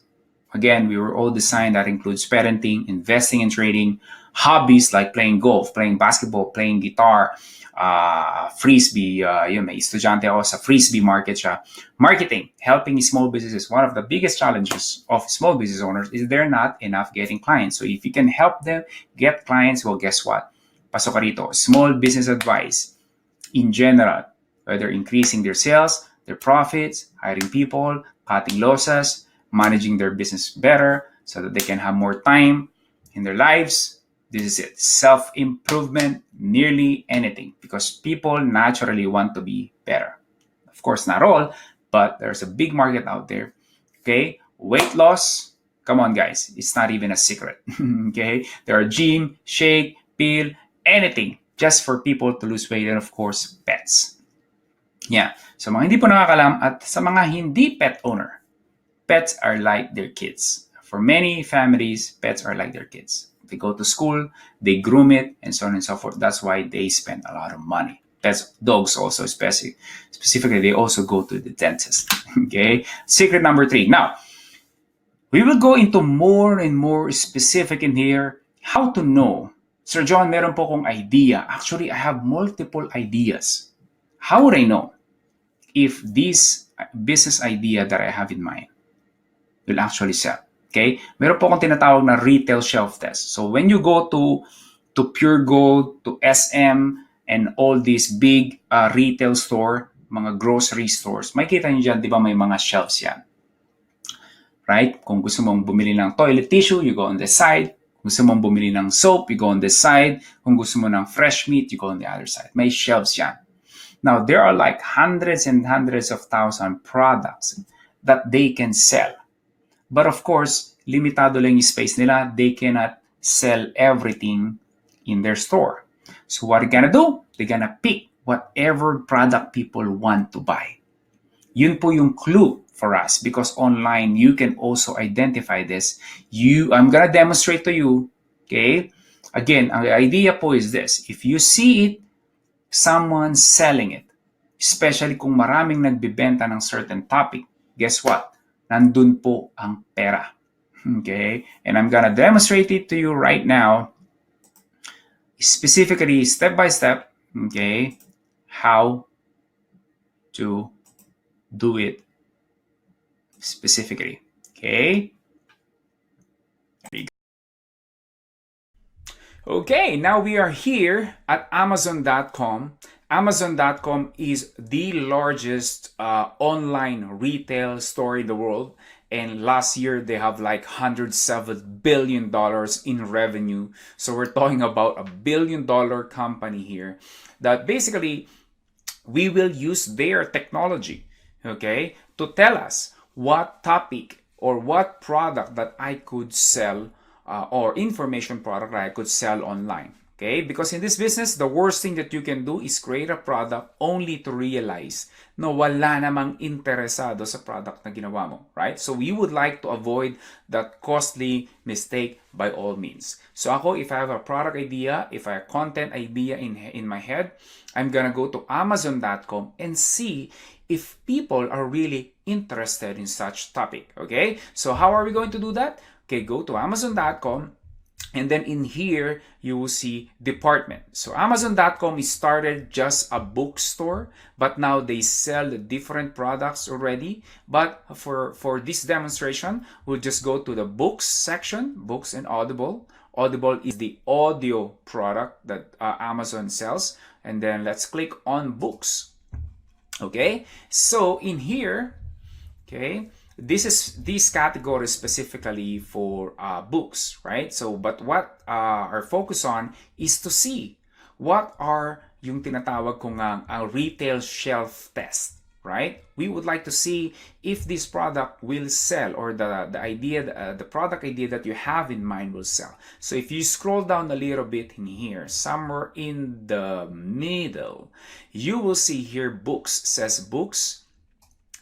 Again, we were all designed that includes parenting, investing and trading, hobbies like playing golf, playing basketball, playing guitar, frisbee, may estudyante ako sa frisbee market siya. Marketing, helping small businesses. One of the biggest challenges of small business owners is they're not enough getting clients. So if you can help them get clients, well, guess what? Pasok ka rito. Small business advice in general, whether increasing their sales, their profits, hiring people, cutting losses, managing their business better so that they can have more time in their lives. This is it. Self-improvement, nearly anything, because people naturally want to be better. Of course, not all, but there's a big market out there. Okay, weight loss. Come on, guys. It's not even a secret. Okay, there are gym, shake, pill, anything just for people to lose weight, and of course, pets. Yeah. So mga hindi po nakakalam at sa mga hindi pet owner, pets are like their kids. For many families, pets are like their kids. They go to school, they groom it, and so on and so forth. That's why they spend a lot of money. Pets, dogs also, specifically, they also go to the dentist. Okay? Secret number 3. Now, we will go into more and more specific in here. How to know. Sir John, meron po akong idea. Actually, I have multiple ideas. How would I know if this business idea that I have in mind will actually sell? Okay? Meron po akong tinatawag na retail shelf test. So when you go to Pure Gold, to SM, and all these big retail store, mga grocery stores, makikita nyo dyan, di ba may mga shelves yan? Right? Kung gusto mong bumili ng toilet tissue, you go on the side. Kung gusto mong bumili ng soap, you go on the side. Kung gusto mo ng fresh meat, you go on the other side. May shelves yan. Now, there are like hundreds and hundreds of thousands products that they can sell. But of course, limitado lang yung space nila. They cannot sell everything in their store. So what they're gonna do? They're gonna pick whatever product people want to buy. Yun po yung clue for us because online you can also identify this. I'm gonna demonstrate to you, okay? Again, ang idea po is this. If you see it, someone selling it, especially kung maraming nagbibenta ng certain topic, guess what? Nandun po ang pera. Okay? And I'm gonna demonstrate it to you right now, specifically step by step, okay, how to do it specifically. Okay? Okay, now we are here at Amazon.com. Amazon.com is the largest online retail store in the world. And last year, they have like $107 billion in revenue. So we're talking about $1 billion company here that basically we will use their technology, okay, to tell us what topic or what product that I could sell or information product that I could sell online. Okay? Because in this business, the worst thing that you can do is create a product only to realize na wala namang interesado sa product na ginawa mo. Right? So we would like to avoid that costly mistake by all means. So ako, if I have a product idea, if I have a content idea in my head, I'm gonna go to Amazon.com and see if people are really interested in such topic. Okay? So how are we going to do that? Okay, go to Amazon.com. And then in here, you will see department. So Amazon.com is started just a bookstore, but now they sell different products already. But for this demonstration, we'll just go to the books section, books and Audible. Audible is the audio product that Amazon sells. And then let's click on books. Okay, so in here, okay, this category specifically for books, right? So, but what our focus on is to see what are yung tinatawag kong ang retail shelf test, right? We would like to see if this product will sell or the product idea that you have in mind will sell. So if you scroll down a little bit in here, somewhere in the middle, you will see here books, says books.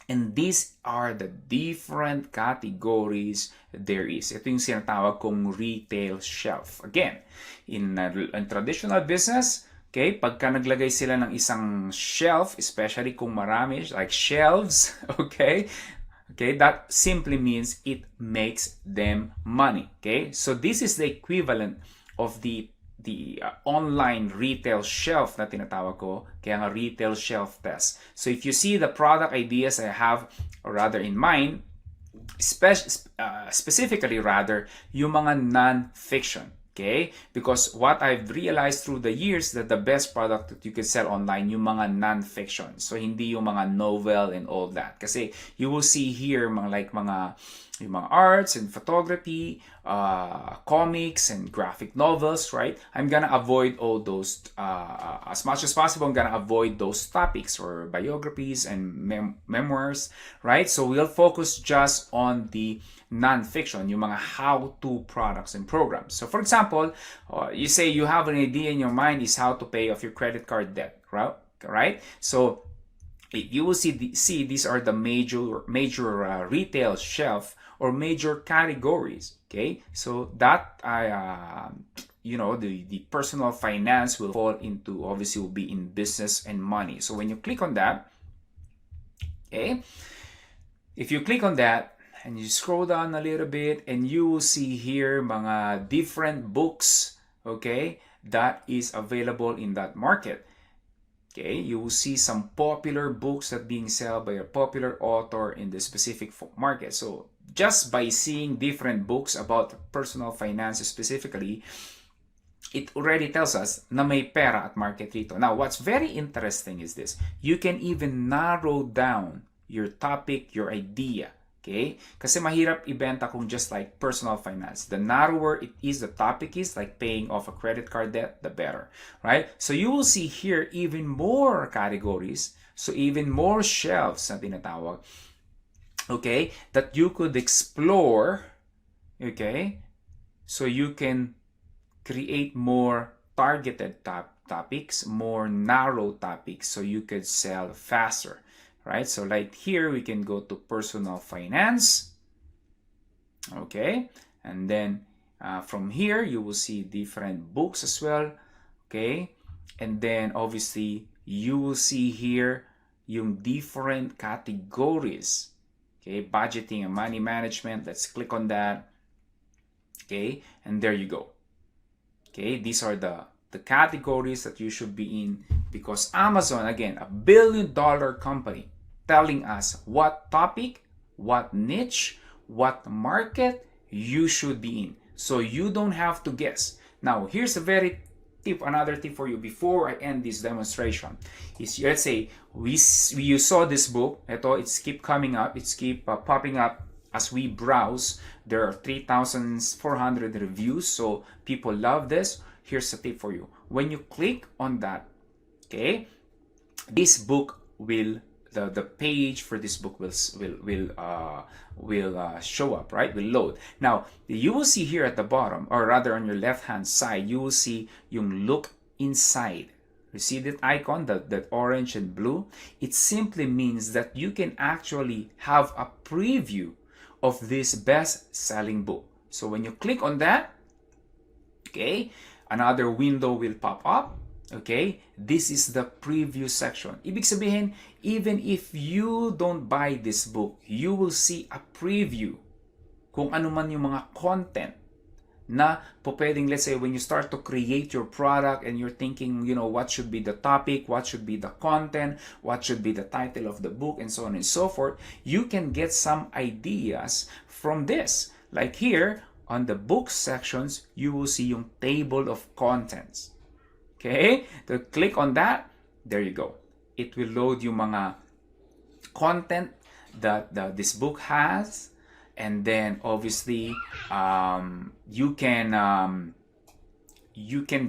And these are the different categories there is. Ito yung sinatawag kong retail shelf. Again, in traditional business, okay, pagka naglagay sila ng isang shelf, especially kung marami, like shelves, okay, that simply means it makes them money. Okay, so this is the equivalent of the online retail shelf na tinatawag ko, kaya nga retail shelf test. So if you see the product ideas I have, or rather in mind, specifically rather, yung mga non-fiction. Okay? Because what I've realized through the years that the best product that you can sell online, yung mga non-fiction. So hindi yung mga novel and all that. Kasi you will see here yung mga arts and photography, comics and graphic novels, right? I'm gonna avoid all those, as much as possible, I'm gonna avoid those topics or biographies and memoirs, right? So we'll focus just on the non-fiction, yung mga how-to products and programs. So for example, you say you have an idea in your mind is how to pay off your credit card debt, right? So you will see these are the major retail shelf or major categories. Okay, so that the personal finance will fall into, obviously will be in business and money. So when you click on that, okay, if you click on that and you scroll down a little bit, and you will see here mga different books, okay, that is available in that market. Okay, you will see some popular books that being sold by a popular author in the specific market. So just by seeing different books about personal finances specifically, it already tells us na may pera at market rito. Now, what's very interesting is this. You can even narrow down your topic, your idea. Okay? Kasi mahirap ibenta kung just like personal finance. The narrower it is, the topic is, like paying off a credit card debt, the better. Right? So you will see here even more categories. So even more shelves na tinatawag. Okay? That you could explore Okay? So you can create more targeted topics, more narrow topics, so you could sell faster, right? So like here, we can go to personal finance. Okay, and then from here you will see different books as well. Okay, and then obviously you will see here yung different categories. Okay, budgeting and money management. Let's click on that. Okay, and there you go. Okay, these are the categories that you should be in, because Amazon, again, $1 billion company, telling us what topic, what niche, what market you should be in. So you don't have to guess. Now, here's a very another tip for you before I end this demonstration. Is, let's say you saw this book. It's keep coming up. It's keep popping up as we browse. There are 3,400 reviews, so people love this. Here's a tip for you. When you click on that, okay, this book will the page for this book will show up, right? Will load. Now you will see here at the bottom, or rather on your left hand side, you will see yung look inside. You see that icon, that orange and blue? It simply means that you can actually have a preview of this best-selling book. So when you click on that, okay, another window will pop up. Okay, this is the preview section. Ibig sabihin, even if you don't buy this book, you will see a preview kung ano man yung mga content na po pwedeng, let's say, when you start to create your product and you're thinking, what should be the topic, what should be the content, what should be the title of the book, and so on and so forth, you can get some ideas from this. Like here, on the book sections, you will see yung table of contents. Okay? So click on that. There you go. It will load yung mga content that this book has. And then obviously you can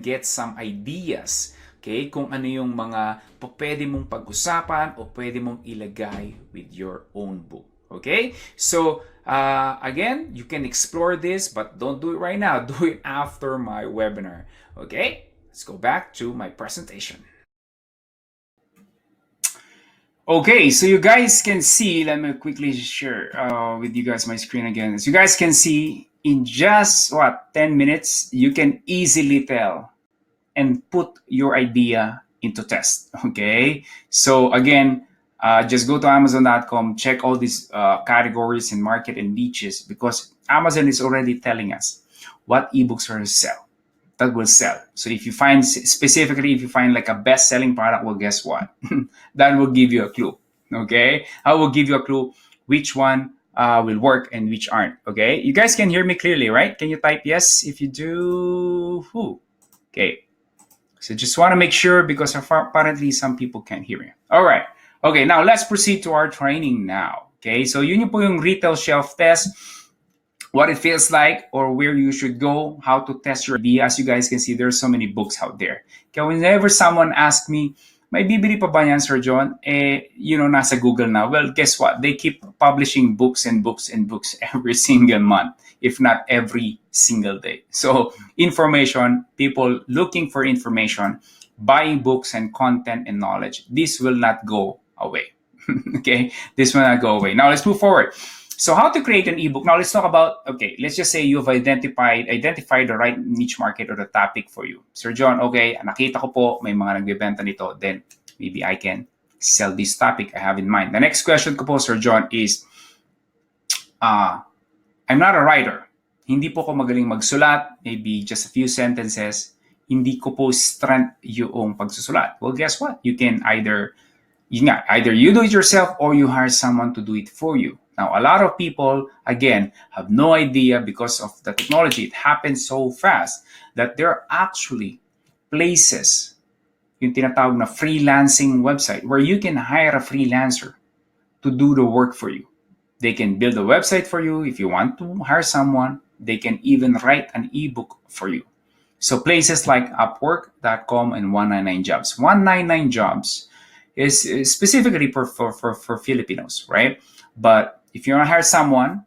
get some ideas, okay, kung ano yung mga pwede mong pag-usapan o pwede mong ilagay with your own book. Okay, so again, you can explore this, but don't do it right now. Do it after my webinar. Okay, let's go back to my presentation. Okay, so you guys can see, let me quickly share with you guys my screen again. So you guys can see in just 10 minutes, you can easily tell and put your idea into test. Okay, so again, just go to Amazon.com, check all these categories and market and niches, because Amazon is already telling us what ebooks are to sell. That will sell. So if you find like a best-selling product, well, guess what? That will give you a clue. Okay, I will give you a clue which one will work and which aren't. Okay, you guys can hear me clearly, right? Can you type yes if you do? Okay, so just want to make sure, because apparently some people can't hear me. All right. Okay, now let's proceed to our training now. Okay, so yun po yung retail shelf test. What it feels like, or where you should go, how to test your idea. As you guys can see, there's so many books out there. Okay, whenever someone asks me, may bibili pa ba yan, Sir John? Nasa Google na. Well, guess what? They keep publishing books and books and books every single month, if not every single day. So information, people looking for information, buying books and content and knowledge, this will not go away. Okay, this will not go away. Now let's move forward. So how to create an ebook. Now let's talk about, okay, let's just say you've identified the right niche market or the topic for you. Sir John, okay, nakita ko po may mga nagbebenta nito, then maybe I can sell this topic I have in mind. The next question ko po, Sir John, is I'm not a writer. Hindi po ko magaling magsulat, maybe just a few sentences. Hindi ko po strength yung pagsusulat. Well, guess what? You can either you do it yourself or you hire someone to do it for you. Now, a lot of people, again, have no idea because of the technology. It happens so fast that there are actually places, yung tinatawag na freelancing website, where you can hire a freelancer to do the work for you. They can build a website for you. If you want to hire someone, they can even write an ebook for you. So places like Upwork.com and 199 Jobs. 199 Jobs is specifically for Filipinos, right? But if you want to hire someone,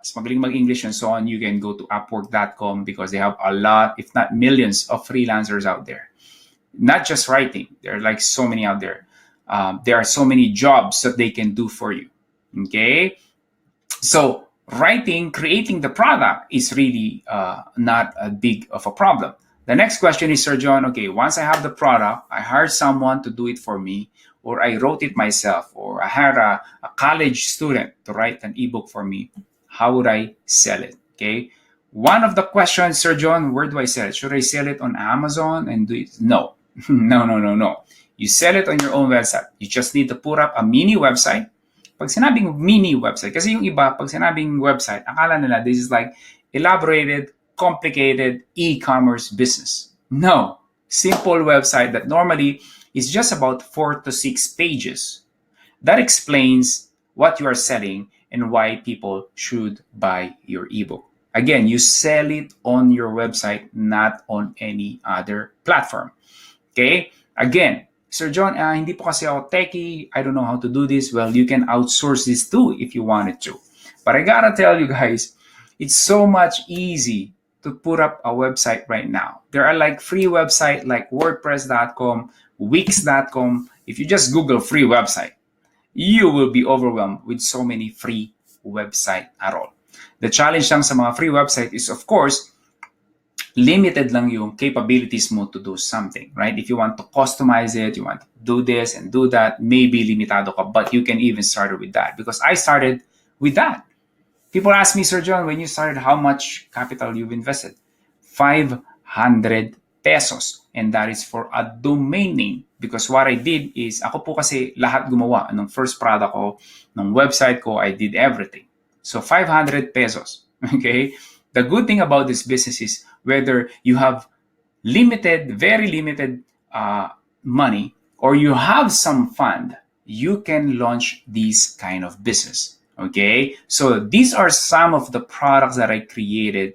mas magaling mag-English and so on, you can go to Upwork.com because they have a lot, if not millions, of freelancers out there. Not just writing. There are like so many out there. There are so many jobs that they can do for you. Okay? So writing, creating the product is really not a big of a problem. The next question is, Sir John, okay, once I have the product, I hired someone to do it for me, or I wrote it myself, or I hired a college student to write an ebook for me. How would I sell it? Okay. One of the questions, Sir John, where do I sell it? Should I sell it on Amazon and do it? No. No. You sell it on your own website. You just need to put up a mini website. Pag sinabing mini website, kasi yung iba, pag sinabing website, akala nila this is like elaborated, complicated e-commerce business. No. Simple website that normally is just about 4 to 6 pages. That explains what you are selling and why people should buy your ebook. Again, you sell it on your website, not on any other platform. Okay? Again, Sir John, hindi po kasi ako techie. I don't know how to do this. Well, you can outsource this too if you wanted to. But I gotta tell you guys, it's so much easy to put up a website right now. There are like free websites like WordPress.com, Wix.com. If you just Google free website, you will be overwhelmed with so many free website at all. The challenge lang sa mga free website is, of course, limited lang yung capabilities mo to do something, right? If you want to customize it, you want to do this and do that, maybe limitado ka, but you can even start with that because I started with that. People ask me, Sir John, when you started, how much capital you've invested? 500 pesos. And that is for a domain name. Because what I did is, ako po kasi lahat gumawa. Nung first product ko, nung website ko, I did everything. So 500 pesos. Okay? The good thing about this business is whether you have limited, very limited money, or you have some fund, you can launch this kind of business. Okay? So these are some of the products that I created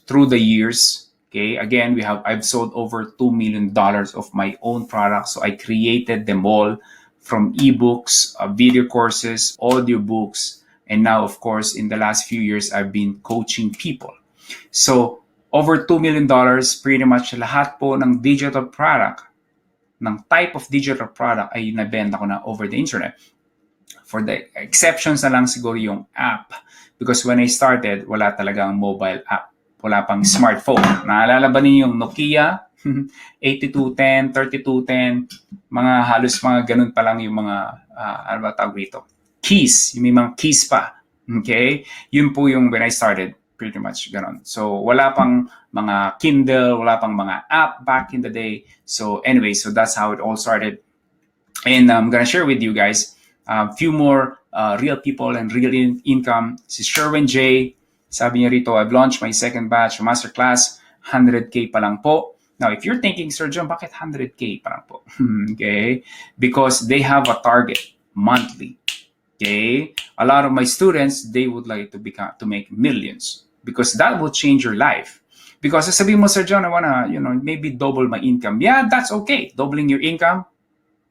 through the years. Okay, again, I've sold over $2 million of my own products. So I created them all from ebooks, video courses, audiobooks, and now, of course, in the last few years, I've been coaching people. So over $2 million, pretty much lahat po ng digital product, ng type of digital product ay nabenta ko na over the internet. For the exceptions na lang siguro yung app. Because when I started, wala talagang mobile app. Wala pang smartphone. Naalala ba niyo yung Nokia? 8210, 3210, mga halos mga ganun pa lang yung mga, ano ba tawag rito? Keys. Yung may mga keys pa. Okay? Yun po yung when I started, pretty much ganun. So, wala pang mga Kindle, wala pang mga app back in the day. So, anyway, so that's how it all started. And I'm gonna share with you guys a few more real people and real income. Si Sherwin J. Sabi niya rito, I've launched my second batch masterclass, 100K pa lang po. Now, if you're thinking, Sir John, bakit 100K pa lang po? Okay? Because they have a target monthly. Okay? A lot of my students, they would like to make millions because that will change your life. Because sabi mo, Sir John, I wanna, maybe double my income. Yeah, that's okay. Doubling your income,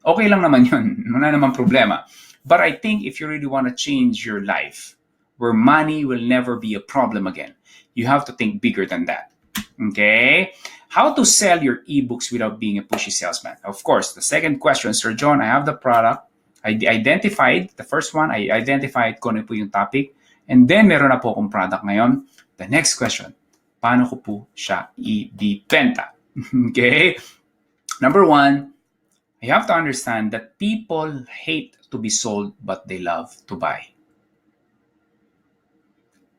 okay lang naman yun. Wala naman problema. But I think if you really want to change your life, where money will never be a problem again, you have to think bigger than that. Okay? How to sell your ebooks without being a pushy salesman? Of course, the second question, Sir John, I have the product. I identified, the first one, I identified kung ano po yung topic. And then, meron na po akong product ngayon. The next question, paano ko po siya ibibenta? Okay? Number one, you have to understand that people hate to be sold, but they love to buy.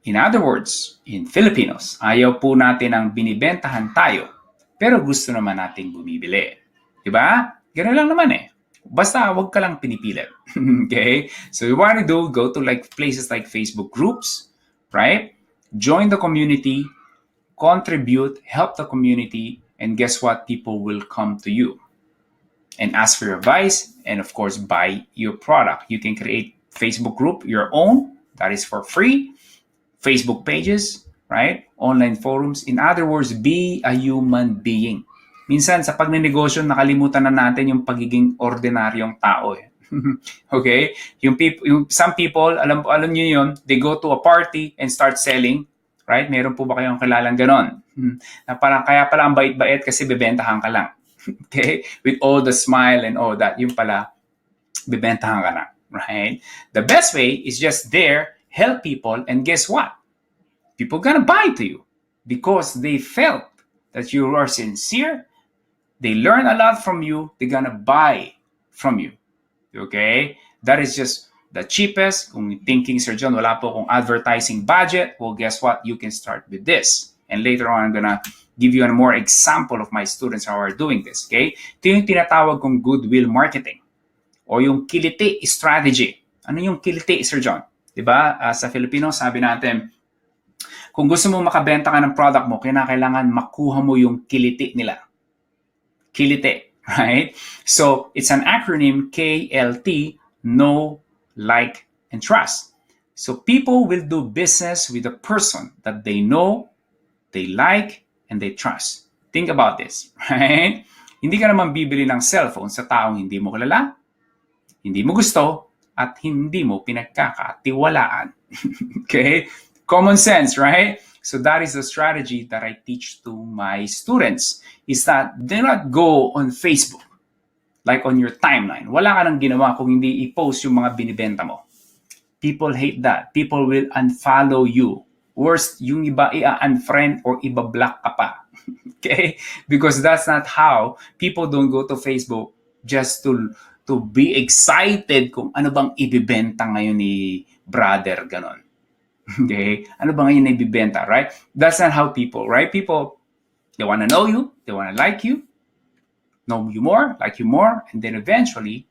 In other words, in Filipinos, ayaw po natin ang binibentahan tayo, pero gusto naman nating bumibili. Diba? Ganun lang naman eh. Basta wag ka lang pinipilit. Okay? So what you do, go to like places like Facebook groups, right? Join the community, contribute, help the community, and guess what? People will come to you and ask for your advice and of course buy your product. You can create Facebook group, your own, that is for free. Facebook pages, right? Online forums. In other words, be a human being. Minsan, sa pagnenegosyo, nakalimutan na natin yung pagiging ordinaryong tao. Eh. Okay? Some people, alam niyo yun, they go to a party and start selling. Right? Meron po ba kayong kilalang ganon? Na parang kaya pala ang bait-bait kasi bebentahan ka lang. Okay? With all the smile and all that, yung pala, bebentahan ka lang. Right? The best way is just there, help people, and guess what? People gonna buy to you because they felt that you are sincere. They learn a lot from you. They're gonna buy from you. Okay? That is just the cheapest. Kung thinking, Sir John, wala po akong advertising budget, well, guess what? You can start with this. And later on, I'm gonna give you a more example of my students how are doing this. Okay? Ito yung tinatawag kong goodwill marketing o yung kiliti strategy. Ano yung kiliti, Sir John? Diba? Sa Filipino, sabi natin, kung gusto mo makabenta ka ng product mo, kailangan makuha mo yung kiliti nila. Kiliti, right? So, it's an acronym, KLT, know, like, and trust. So, people will do business with a person that they know, they like, and they trust. Think about this, right? Hindi ka naman bibili ng cellphone sa taong hindi mo kilala, hindi mo gusto, at hindi mo pinagkakatiwalaan. Okay? Common sense, right? So that is the strategy that I teach to my students is that do not go on Facebook like on your timeline. Wala ka nang ginawa kung hindi i-post yung mga binibenta mo. People hate that. People will unfollow you. Worst, yung iba i-unfriend or iba-block ka pa. Okay? Because that's not how people don't go to Facebook just to be excited kung ano bang ibibenta ngayon ni brother, ganon. Okay? Ano ba ngayon na ibibenta, right? That's not how people, right? People, they want to know you, they want to like you, know you more, like you more, and then eventually,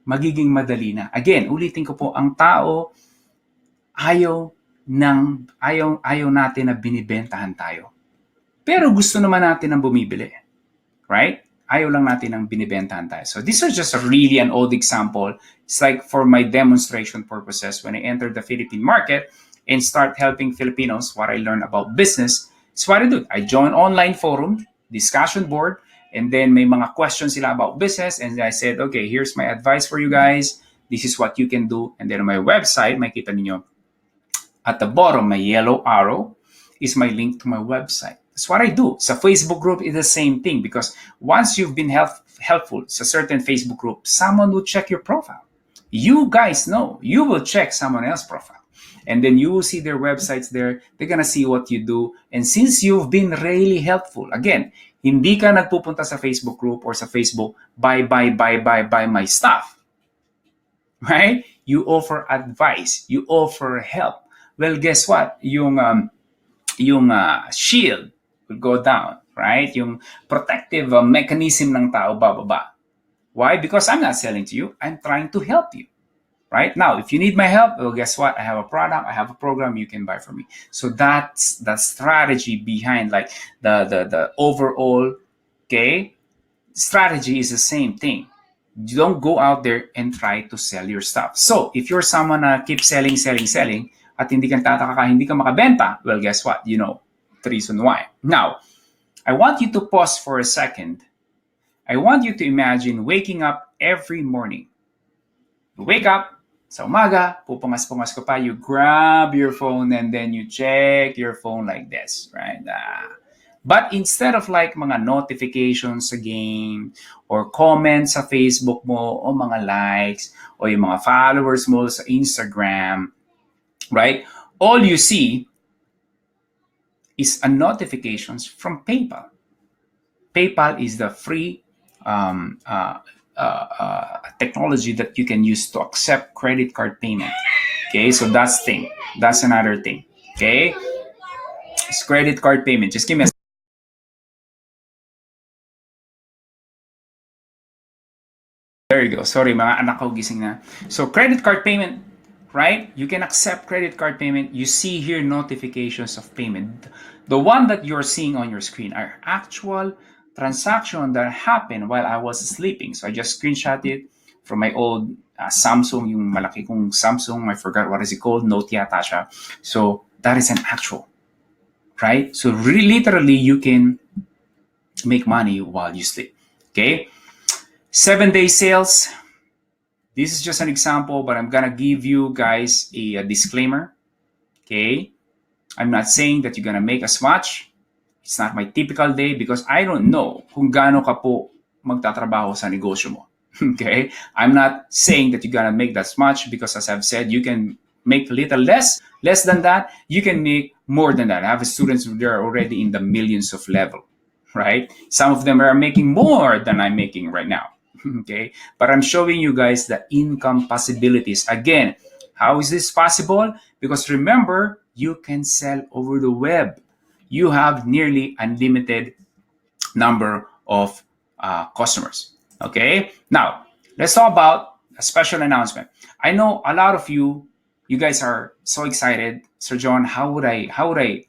magiging madali na. Again, ulitin ko po, ang tao, ayaw natin na binibentahan tayo. Pero gusto naman natin ng bumibili. Right? Ayaw lang natin ng binibentahan tayo. So this is just really an old example. It's like for my demonstration purposes, when I entered the Philippine market and start helping Filipinos, what I learned about business, is what I do. I join online forum, discussion board, and then may mga questions sila about business, and I said, okay, here's my advice for you guys. This is what you can do. And then on my website, makita niyo at the bottom, my yellow arrow is my link to my website. That's what I do. Sa Facebook group is the same thing because once you've been helpful sa certain Facebook group, someone will check your profile. You guys know, you will check someone else's profile. And then you will see their websites there. They're gonna see what you do. And since you've been really helpful, again, hindi ka nagpupunta sa Facebook group or sa Facebook, buy my stuff. Right? You offer advice. You offer help. Well, guess what? Yung shield will go down, right? Yung protective mechanism ng tao bababa. Why? Because I'm not selling to you. I'm trying to help you. Right? Now, if you need my help, well, guess what? I have a product, I have a program you can buy from me. So that's the strategy behind like the overall, okay, strategy is the same thing. You don't go out there and try to sell your stuff. So if you're someone na keep selling, at hindi ka tataka hindi ka makabenta, well, guess what? You know the reason why. Now, I want you to pause for a second. I want you to imagine waking up every morning. You wake up, sa umaga, pupungas-pungas ka pa, you grab your phone and then you check your phone like this, right? But instead of like mga notifications sa game or comments sa Facebook mo o mga likes o yung mga followers mo sa Instagram, right? All you see is a notifications from PayPal. PayPal is the free technology that you can use to accept credit card payment. Okay, so that's thing. That's another thing. Okay, it's credit card payment. Just give me a there you go. Sorry, mga anak ko gising na. So credit card payment, right? You can accept credit card payment. You see here notifications of payment. The one that you're seeing on your screen are actual transaction that happened while I was sleeping. So I just screenshot it from my old Samsung, yung malaki kong Samsung. I forgot what is it called, Note yata siya. So that is an actual, right? So literally you can make money while you sleep. Okay, 7-day sales, This is just an example, but I'm gonna give you guys a disclaimer. Okay, I'm not saying that you're gonna make as much. It's not my typical day because I don't know kung gaano ka po magtatrabaho sa negosyo mo. Okay? I'm not saying that you're gonna make that much because as I've said, you can make a little less than that. You can make more than that. I have students who are already in the millions of level, right? Some of them are making more than I'm making right now. Okay? But I'm showing you guys the income possibilities. Again, how is this possible? Because remember, you can sell over the web. You have nearly unlimited number of customers. Okay, now let's talk about a special announcement. I know a lot of you guys are so excited. Sir John, how would I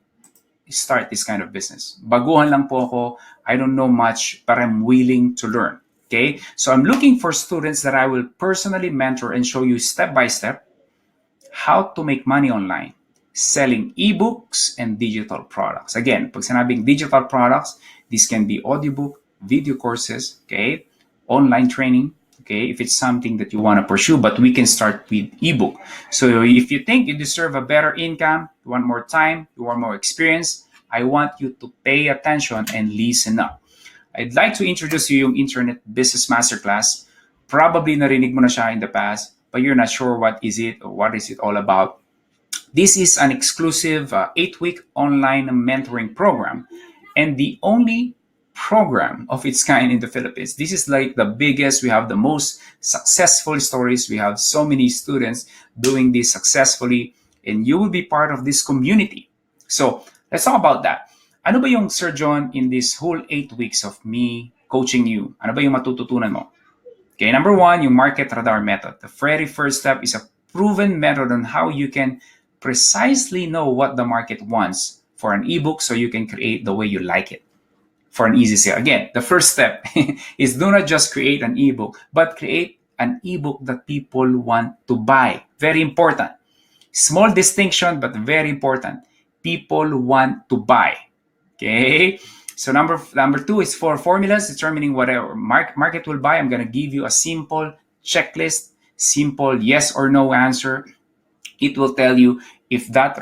start this kind of business? Baguhan lang po ako. I don't know much, but I'm willing to learn. Okay, so I'm looking for students that I will personally mentor and show you step by step how to make money online selling ebooks and digital products. Again, pag sinabing digital products, this can be audiobook, video courses, okay, online training, okay, if it's something that you want to pursue, but we can start with ebook. So if you think you deserve a better income, you want more time, you want more experience, I want you to pay attention and listen up. I'd like to introduce you yung Internet Business Masterclass. Probably narinig mo na siya in the past, but you're not sure what is it or what is it all about. This is an exclusive 8-week online mentoring program and the only program of its kind in the Philippines. This is like the biggest. We have the most successful stories. We have so many students doing this successfully, and you will be part of this community. So let's talk about that. Ano ba yung Sir John in this whole 8 weeks of me coaching you? Ano ba yung matututunan mo? Okay, number one, yung market radar method. The very first step is a proven method on how you can precisely know what the market wants for an ebook so you can create the way you like it for an easy sale. Again, the first step is do not just create an ebook, but create an ebook that people want to buy. Very important. Small distinction, but very important. People want to buy. Okay. So number two is for formulas determining whatever market will buy. I'm going to give you a simple checklist, simple yes or no answer. It will tell you if that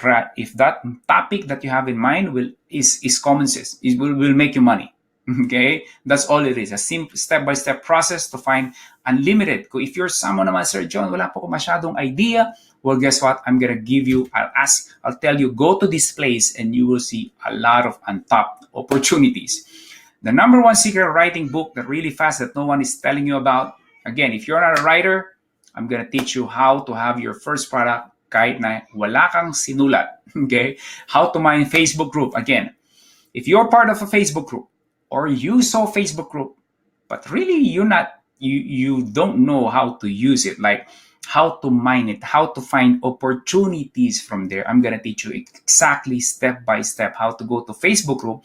topic that you have in mind is common sense. It will make you money. Okay, that's all it is. A simple step-by-step process to find unlimited. If you're someone naman, Sir John, wala po ko masyadong idea. Well, guess what? I'm gonna give you. I'll tell you. Go to this place, and you will see a lot of untapped opportunities. The number one secret writing book that really fast that no one is telling you about. Again, if you're not a writer, I'm gonna teach you how to have your first product kahit na wala kang sinulat. Okay, how to mine Facebook group. Again, if you're part of a Facebook group or you saw Facebook group, but really you don't know how to use it, like how to mine it, how to find opportunities from there. I'm gonna teach you exactly step by step how to go to Facebook group.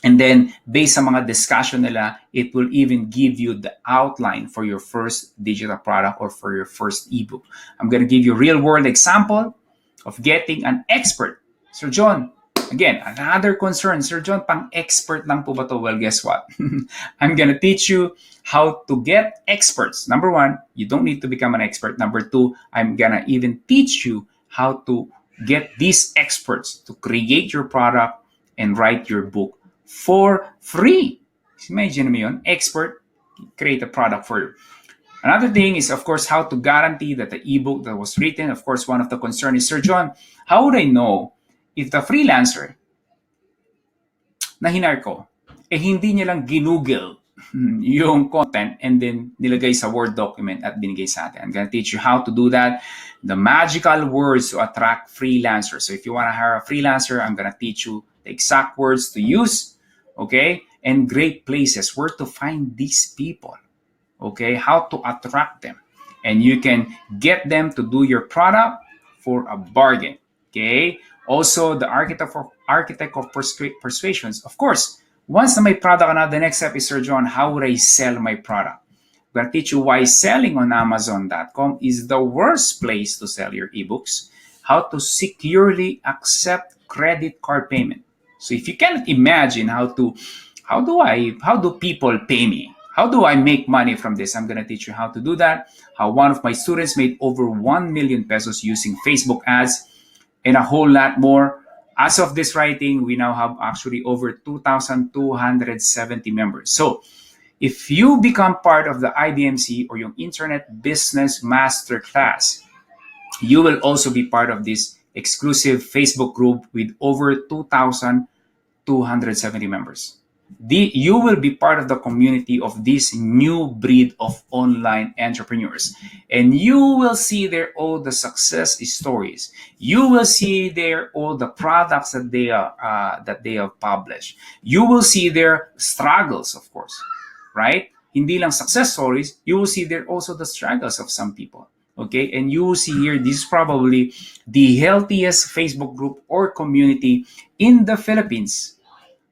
And then based sa mga discussion nila, it will even give you the outline for your first digital product or for your first ebook. I'm gonna give you a real world example of getting an expert. Sir John, again, another concern, Sir John, pang expert lang po ba to? Well, guess what? I'm gonna teach you how to get experts. Number one, you don't need to become an expert. Number two, I'm gonna even teach you how to get these experts to create your product and write your book for free. Imagine mo yun, expert, create a product for you. Another thing is, of course, how to guarantee that the ebook that was written, of course, one of the concern is, Sir John, how would I know if the freelancer na hinar ko, hindi niya lang ginugel yung content and then nilagay sa Word document at binigay sa atin. I'm gonna teach you how to do that. The magical words to attract freelancers. So if you want to hire a freelancer, I'm gonna teach you the exact words to use, okay? And great places where to find these people, okay? How to attract them. And you can get them to do your product for a bargain, okay? Also, the architect of persuasions. Of course, once na may product na, the next step is, Sir John, how would I sell my product? I'm going to teach you why selling on Amazon.com is the worst place to sell your ebooks, how to securely accept credit card payment. So if you cannot imagine how do people pay me? How do I make money from this? I'm going to teach you how to do that. How one of my students made over 1 million pesos using Facebook ads and a whole lot more. As of this writing, we now have actually over 2,270 members. So if you become part of the IBMC or your Internet Business Masterclass, you will also be part of this exclusive Facebook group with over 2,270 members. You will be part of the community of this new breed of online entrepreneurs, and you will see there all the success stories. You will see there all the products that they have published. You will see their struggles, of course, right? Hindi lang success stories. You will see there also the struggles of some people. Okay, and you will see here, this is probably the healthiest Facebook group or community in the Philippines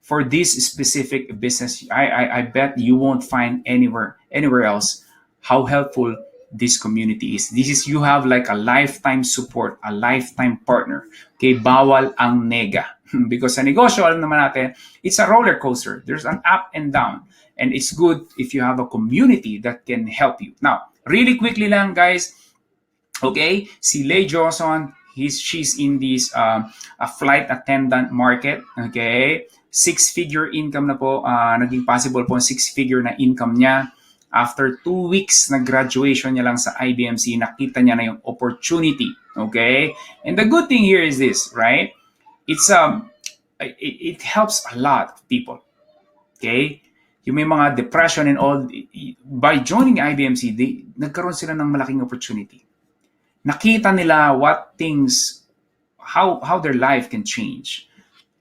for this specific business. I bet you won't find anywhere else how helpful this community is. This is, you have like a lifetime support, a lifetime partner. Okay, bawal ang nega. Because sa negosyo, alam naman natin, it's a roller coaster. There's an up and down. And it's good if you have a community that can help you. Now, really quickly lang guys, okay, si Lay Johnson, she's in this a flight attendant market. Okay, 6-figure income na po, naging possible po 6-figure na income niya. After 2 weeks na graduation niya lang sa IBMC, nakita niya na yung opportunity. Okay, and the good thing here is this, right? It helps a lot of people. Okay, yung may mga depression and all, by joining IBMC, nagkaroon sila ng malaking opportunity. Nakita nila how their life can change.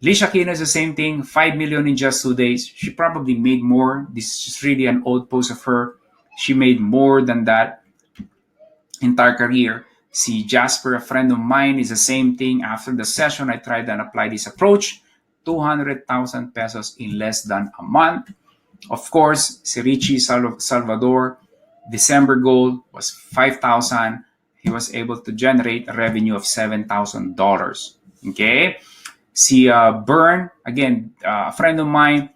Lisha Kino is the same thing, 5 million in just 2 days. She probably made more. This is really an old post of her. She made more than that entire career. Si Jasper, a friend of mine, is the same thing. After the session, I tried and applied this approach. 200,000 pesos in less than a month. Of course, si Richie Salvador, December goal was 5,000. He was able to generate a revenue of $7,000. Okay? Si Bern, again, a friend of mine,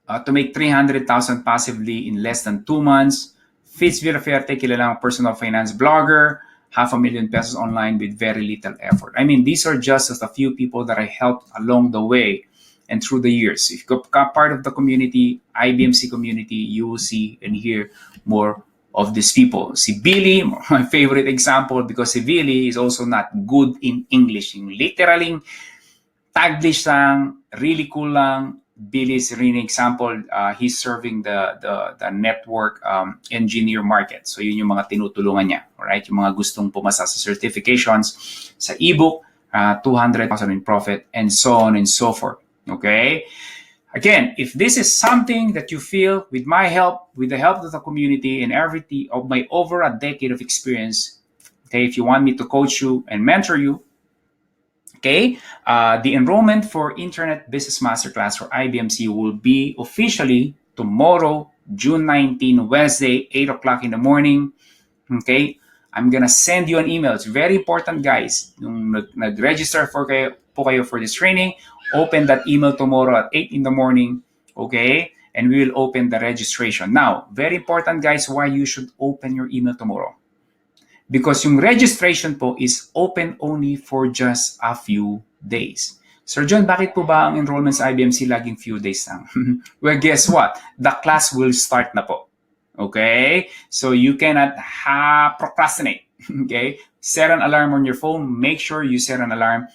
to make 300,000 passively in less than 2 months. Fitz Villaferte, kilalang personal finance blogger, 500,000 pesos online with very little effort. I mean, these are just a few people that I helped along the way and through the years. If you become part of the community, IBMC community, you will see and hear more of these people. Si Billy, my favorite example, because si Billy is also not good in English. Yung literally, Taglish lang, really cool lang. Billy is really an example. He's serving the network engineer market. So yun yung mga tinutulungan niya. Alright? Yung mga gustong pumasa sa certifications, sa ebook, 200,000 in profit, and so on and so forth. Okay? Again, if this is something that you feel, with my help, with the help of the community and everything of my over a decade of experience, okay, if you want me to coach you and mentor you, okay, the enrollment for Internet Business Masterclass or IBMC will be officially tomorrow, June 19, Wednesday, 8 o'clock in the morning. Okay, I'm gonna send you an email. It's very important, guys. Nung nag-register po kayo for this training, open that email tomorrow at 8 in the morning, okay? And we will open the registration. Now, very important, guys, why you should open your email tomorrow. Because yung registration po is open only for just a few days. Sir John, bakit po ba ang enrollment sa IBMC laging few days lang? Well, guess what? The class will start na po. Okay? So you cannot procrastinate. Okay? Set an alarm on your phone. Make sure you set an alarm.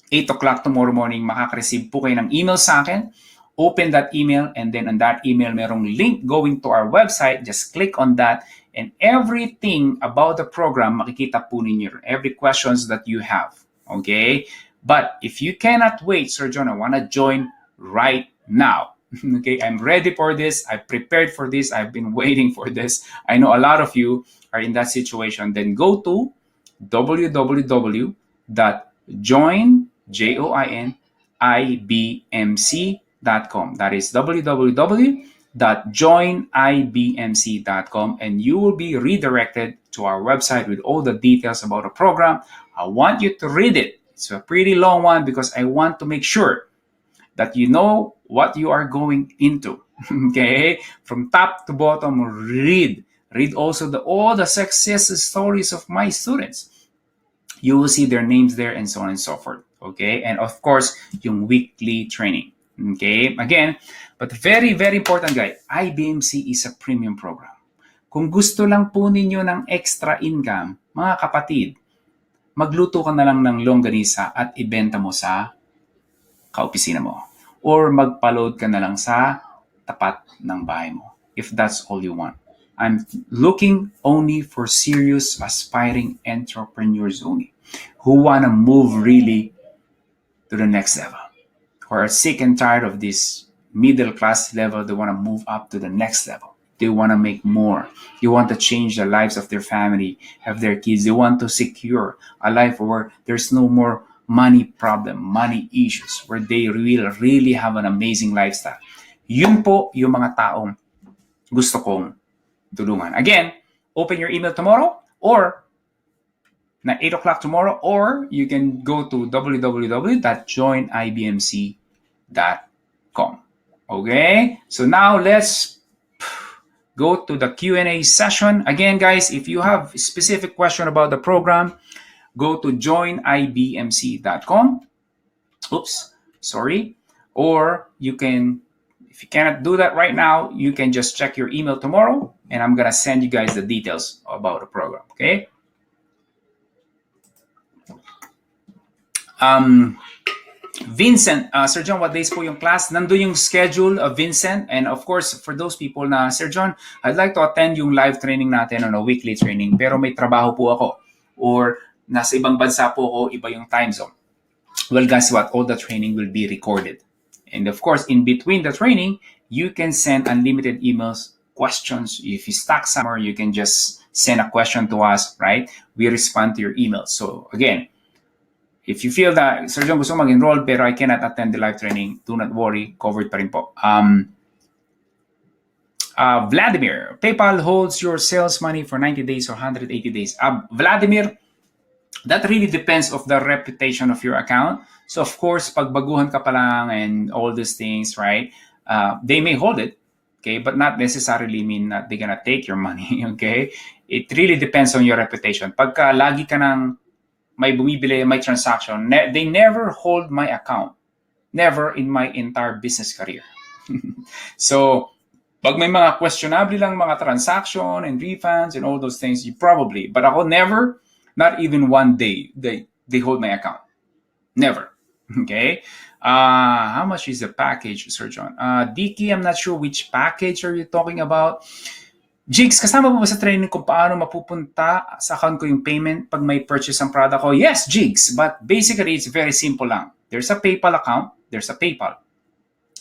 8 o'clock tomorrow morning, makaka-receive po kayo ng email sa akin. Open that email, and then on that email, merong link going to our website. Just click on that, and everything about the program, makikita po ninyo. Every questions that you have. Okay? But if you cannot wait, Sir John, I want to join right now. Okay? I'm ready for this. I prepared for this. I've been waiting for this. I know a lot of you are in that situation. Then go to www.joinibmc.com. That is www.joinibmc.com, and you will be redirected to our website with all the details about the program. I want you to read it. It's a pretty long one because I want to make sure that you know what you are going into. Okay? From top to bottom, read. Read also all the success stories of my students. You will see their names there and so on and so forth. Okay? And of course, yung weekly training. Okay? Again, but very, very important, guys, IBMC is a premium program. Kung gusto lang po ninyo ng extra income, mga kapatid, magluto ka na lang ng longganisa at ibenta mo sa kaopisina mo. Or magpa-load ka na lang sa tapat ng bahay mo. If that's all you want. I'm looking only for serious aspiring entrepreneurs only who want to move really to the next level. Who are sick and tired of this middle class level. They want to move up to the next level. They want to make more. They want to change the lives of their family, have their kids. They want to secure a life where there's no more money problem, money issues, where they will really have an amazing lifestyle. Yun po yung mga taong gusto kong tulungan. Again, open your email tomorrow or na 8 o'clock tomorrow, or you can go to www.joinibmc.com. Okay? So now let's go to the Q&A session. Again, guys, if you have a specific question about the program, go to joinibmc.com. Oops, sorry. Or you can, if you cannot do that right now, you can just check your email tomorrow, and I'm going to send you guys the details about the program. Okay? Vincent, Sir John, what days po yung class? Nandun yung schedule of Vincent. And of course, for those people na, Sir John, I'd like to attend yung live training natin on a weekly training, pero may trabaho po ako. Or nasa ibang bansa po ako, iba yung time zone. Well, guess what? All the training will be recorded. And of course, in between the training, you can send unlimited emails, questions. If you stuck somewhere, you can just send a question to us, right? We respond to your emails. So again, if you feel that, Sir John, gusto mag-enroll pero I cannot attend the live training, do not worry, covered pa rin po. Vladimir, PayPal holds your sales money for 90 days or 180 days. Vladimir, that really depends of the reputation of your account. So of course, pag baguhan ka pa lang and all these things, right? They may hold it, okay, but not necessarily mean that they're gonna take your money, okay? It really depends on your reputation. Pagka lagi ka ng may bumibili, may transaction, they never hold my account. Never in my entire business career. So, pag may mga questionable lang mga transaction and refunds and all those things, you probably, but ako never, not even one day, they hold my account. Never. Okay? How much is the package, Sir John? Dicky, I'm not sure which package are you talking about. Jigs, kasama po ba sa training kung paano mapupunta sa account ko yung payment pag may purchase ang product ko? Yes, Jigs. But basically, it's very simple lang. There's a PayPal account. There's a PayPal.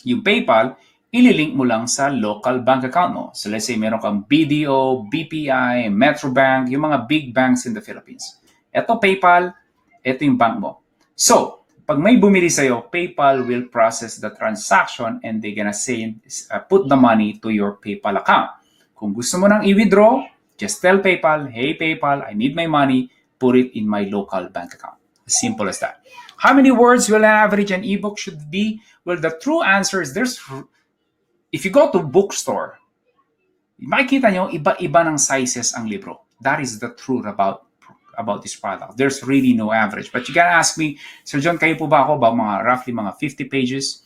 Yung PayPal, ililink mo lang sa local bank account mo. So let's say meron kang BDO, BPI, Metrobank, yung mga big banks in the Philippines. Ito PayPal, ito yung bank mo. So, pag may bumili sa'yo, PayPal will process the transaction and they're gonna put the money to your PayPal account. Kung gusto mo nang i-withdraw, just tell PayPal, hey PayPal, I need my money, put it in my local bank account. As simple as that. How many words will an average an ebook should be? Well, the true answer is if you go to bookstore, makikita nyo, iba-iba ng sizes ang libro. That is the truth about this product. There's really no average. But you gotta ask me, Sir John, kayo po ba ako about roughly 50 pages?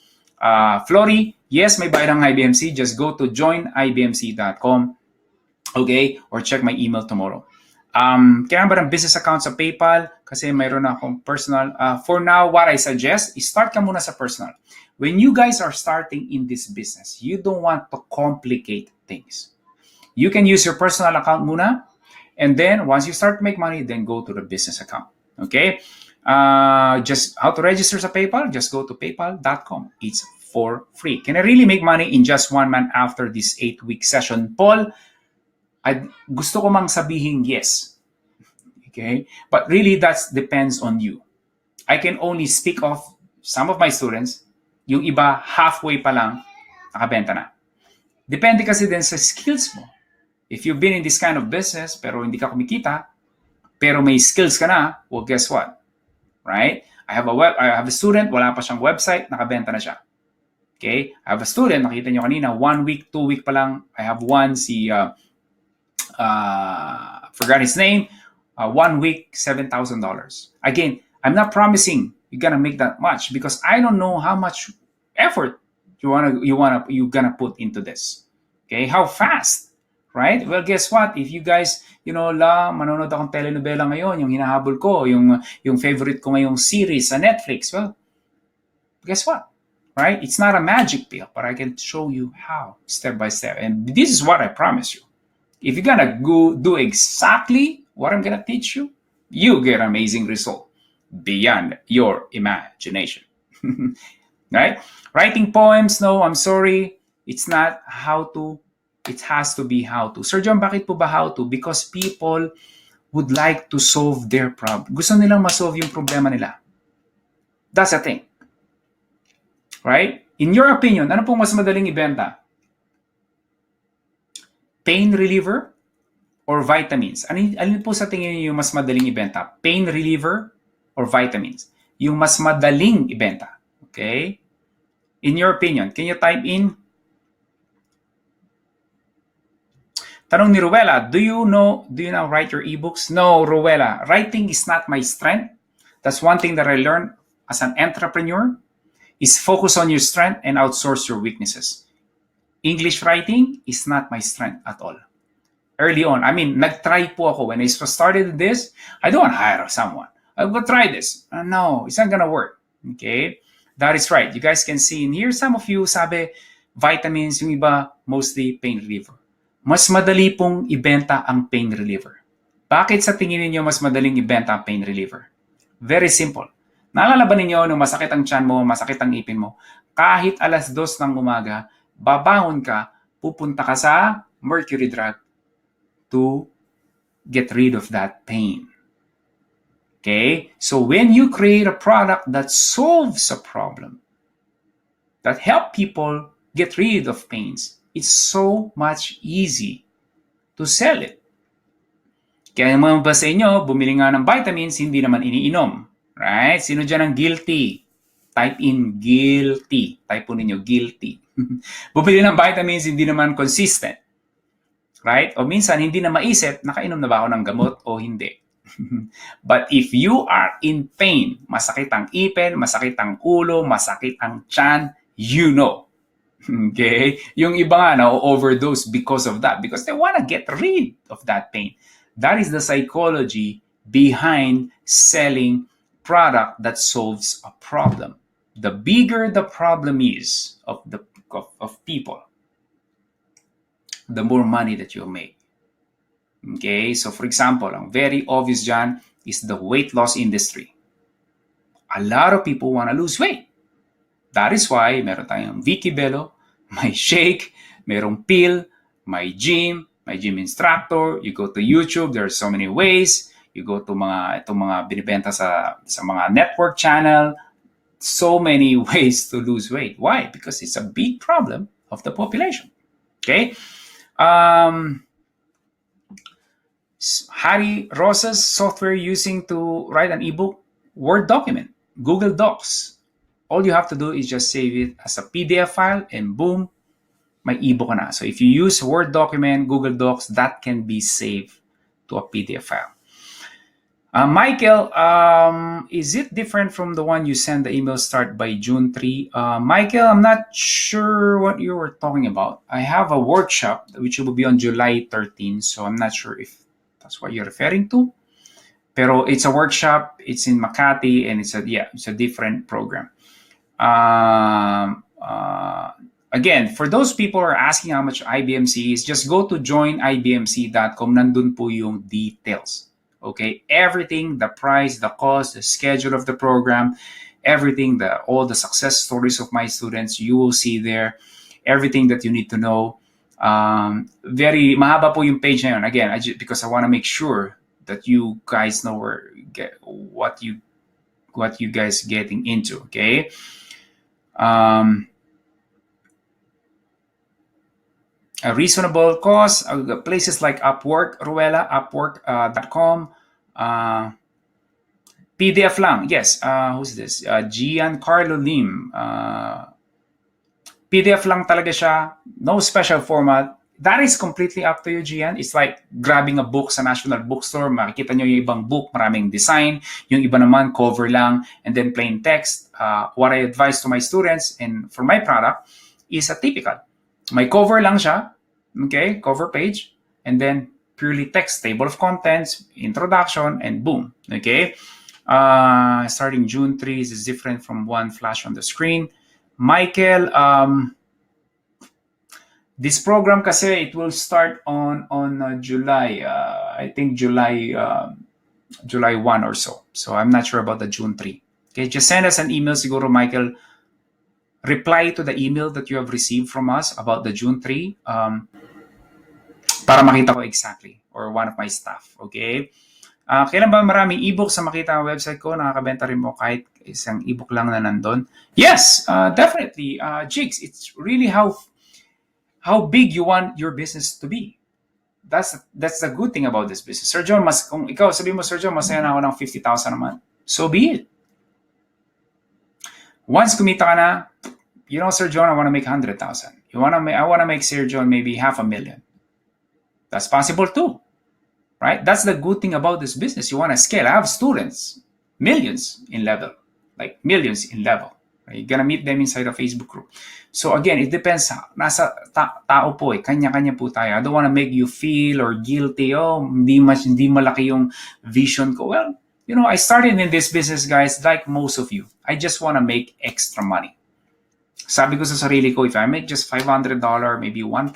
Flory, yes, may bayad ng IBMC. Just go to joinibmc.com, okay? Or check my email tomorrow. Kailangan ba ng business account sa PayPal? Kasi mayroon akong personal. For now, what I suggest is start ka muna sa personal. When you guys are starting in this business, you don't want to complicate things. You can use your personal account muna, and then once you start to make money, then go to the business account, okay? Just how to register sa PayPal, just go to paypal.com. It's for free. Can I really make money in just 1 month after this 8-week session? Paul, gusto ko mang sabihin yes. Okay? But really, that depends on you. I can only speak of some of my students, yung iba halfway pa lang, nakabenta na. Depende kasi din sa skills mo. If you've been in this kind of business, pero hindi ka kumikita, pero may skills ka na, well, guess what? Right? I have a student, wala pa siyang website, nakabenta na siya. Okay? I have a student, nakita nyo kanina, 1 week, 2 week pa lang. I have one, forgot his name, 1 week, $7,000. Again, I'm not promising you're gonna make that much because I don't know how much effort you're gonna put into this. Okay, how fast, right? Well, guess what? If you guys, manonood akong telenovela ngayon, yung hinahabol ko, yung favorite ko ngayong series sa Netflix, well, guess what? Right? It's not a magic pill, but I can show you how, step by step. And this is what I promise you. If you're gonna go do exactly what I'm gonna teach you, you get an amazing result beyond your imagination. Right? Writing poems, no, I'm sorry. It's not how to. It has to be how to. Sir John, bakit po ba how to? Because people would like to solve their problem. Gusto nilang ma-solve yung problema nila. That's the thing. Right? In your opinion, ano pong mas madaling ibenta? Pain reliever or vitamins? Alin po sa tingin niyo yung mas madaling ibenta? Pain reliever or vitamins? Yung mas madaling ibenta. Okay? In your opinion, can you type in? Tanong ni Ruela, do you now write your ebooks? No, Ruela, writing is not my strength. That's one thing that I learned as an entrepreneur, is focus on your strength and outsource your weaknesses. English writing is not my strength at all. Early on, nag-try po ako. When I started this, I don't want to hire someone. I'll go try this. No, it's not gonna work. Okay? That is right. You guys can see in here, some of you sabi, vitamins, yung iba, mostly pain reliever. Mas madali pong ibenta ang pain reliever. Bakit sa tingin niyo mas madaling ibenta ang pain reliever? Very simple. Naalala ba ninyo nung masakit ang tiyan mo, masakit ang ipin mo, kahit alas 2 ng umaga, babangon ka, pupunta ka sa mercury drug to get rid of that pain. Okay? So when you create a product that solves a problem, that help people get rid of pains, it's so much easy to sell it. Kaya mga ba sa inyo, bumili nga ng vitamins, hindi naman iniinom. Right? Sino dyan ang guilty? Type in guilty. Type po ninyo, guilty. Bumili ng vitamins, hindi naman consistent. Right? O minsan, hindi na maisip, nakainom na ba ako ng gamot o hindi. But if you are in pain, masakit ang ipin, masakit ang ulo, masakit ang tiyan, you know. Okay? Yung iba nga na-overdose because of that, because they want to get rid of that pain. That is the psychology behind selling product that solves a problem. The bigger the problem is of people, the more money that you make. Okay? So for example, ang very obvious dyan is the weight loss industry. A lot of people want to lose weight. That is why meron tayong Vicky Bello, may shake, merong pill, may gym instructor. You go to YouTube, there are so many ways. You go to itong mga binibenta sa mga network channel, so many ways to lose weight. Why? Because it's a big problem of the population. Okay? Harry Rosa's software using to write an ebook, Word document, Google Docs. All you have to do is just save it as a PDF file and boom, may ebook ka na. So if you use Word document, Google Docs, that can be saved to a PDF file. Michael, is it different from the one you send the email start by June 3? Michael, I'm not sure what you were talking about. I have a workshop which will be on July 13, so I'm not sure if that's what you're referring to. Pero it's a workshop, it's in Makati, and it's a different program. Again, for those people who are asking how much IBMC is, just go to joinibmc.com. Nandun po yung details. Okay, everything, the price, the cost, the schedule of the program, everything, all the success stories of my students, you will see there. Everything that you need to know. Very mahaba po yung page na yun. Again, because I want to make sure that you guys know what you guys getting into. Okay. A reasonable cost, places like Upwork, Ruela, Upwork.com, PDF lang. Yes, who's this? Giancarlo Lim. PDF lang talaga siya, no special format. That is completely up to you, Gian. It's like grabbing a book sa National Bookstore. Makikita nyo yung ibang book, maraming design. Yung iba naman, cover lang, and then plain text. What I advise to my students and for my product is a typical. May cover lang siya, okay, cover page, and then purely text, table of contents, introduction, and boom, okay? Starting June 3 is different from one flash on the screen. Michael, this program kasi it will start on July. I think July 1 or so. So I'm not sure about the June 3. Okay, just send us an email siguro, Michael. Reply to the email that you have received from us about the June 3 para makita ko exactly, or one of my staff. Okay? Kailan ba maraming e-books na makita ang website ko? Nakakabenta rin mo kahit isang e-book lang na nandun? Yes, definitely. Jigs, it's really how big you want your business to be. That's the good thing about this business. Sir John, kung ikaw sabihin mo, Sir John, masaya na ako ng 50,000 a month. So be it. Once kumita ka na, Sir John, I want to make 100,000. I want to make Sir John maybe $500,000. That's possible too, right? That's the good thing about this business. You want to scale. I have students, millions in level. Right? You're gonna meet them inside a Facebook group. So again, it depends. Nasa tao po eh. Kanya-kanya po tayo. I don't want to make you feel or guilty. Oh, hindi malaki yung vision ko. Well, I started in this business, guys, like most of you. I just want to make extra money. Sabi ko sa sarili ko, if I make just $500, maybe $1,000,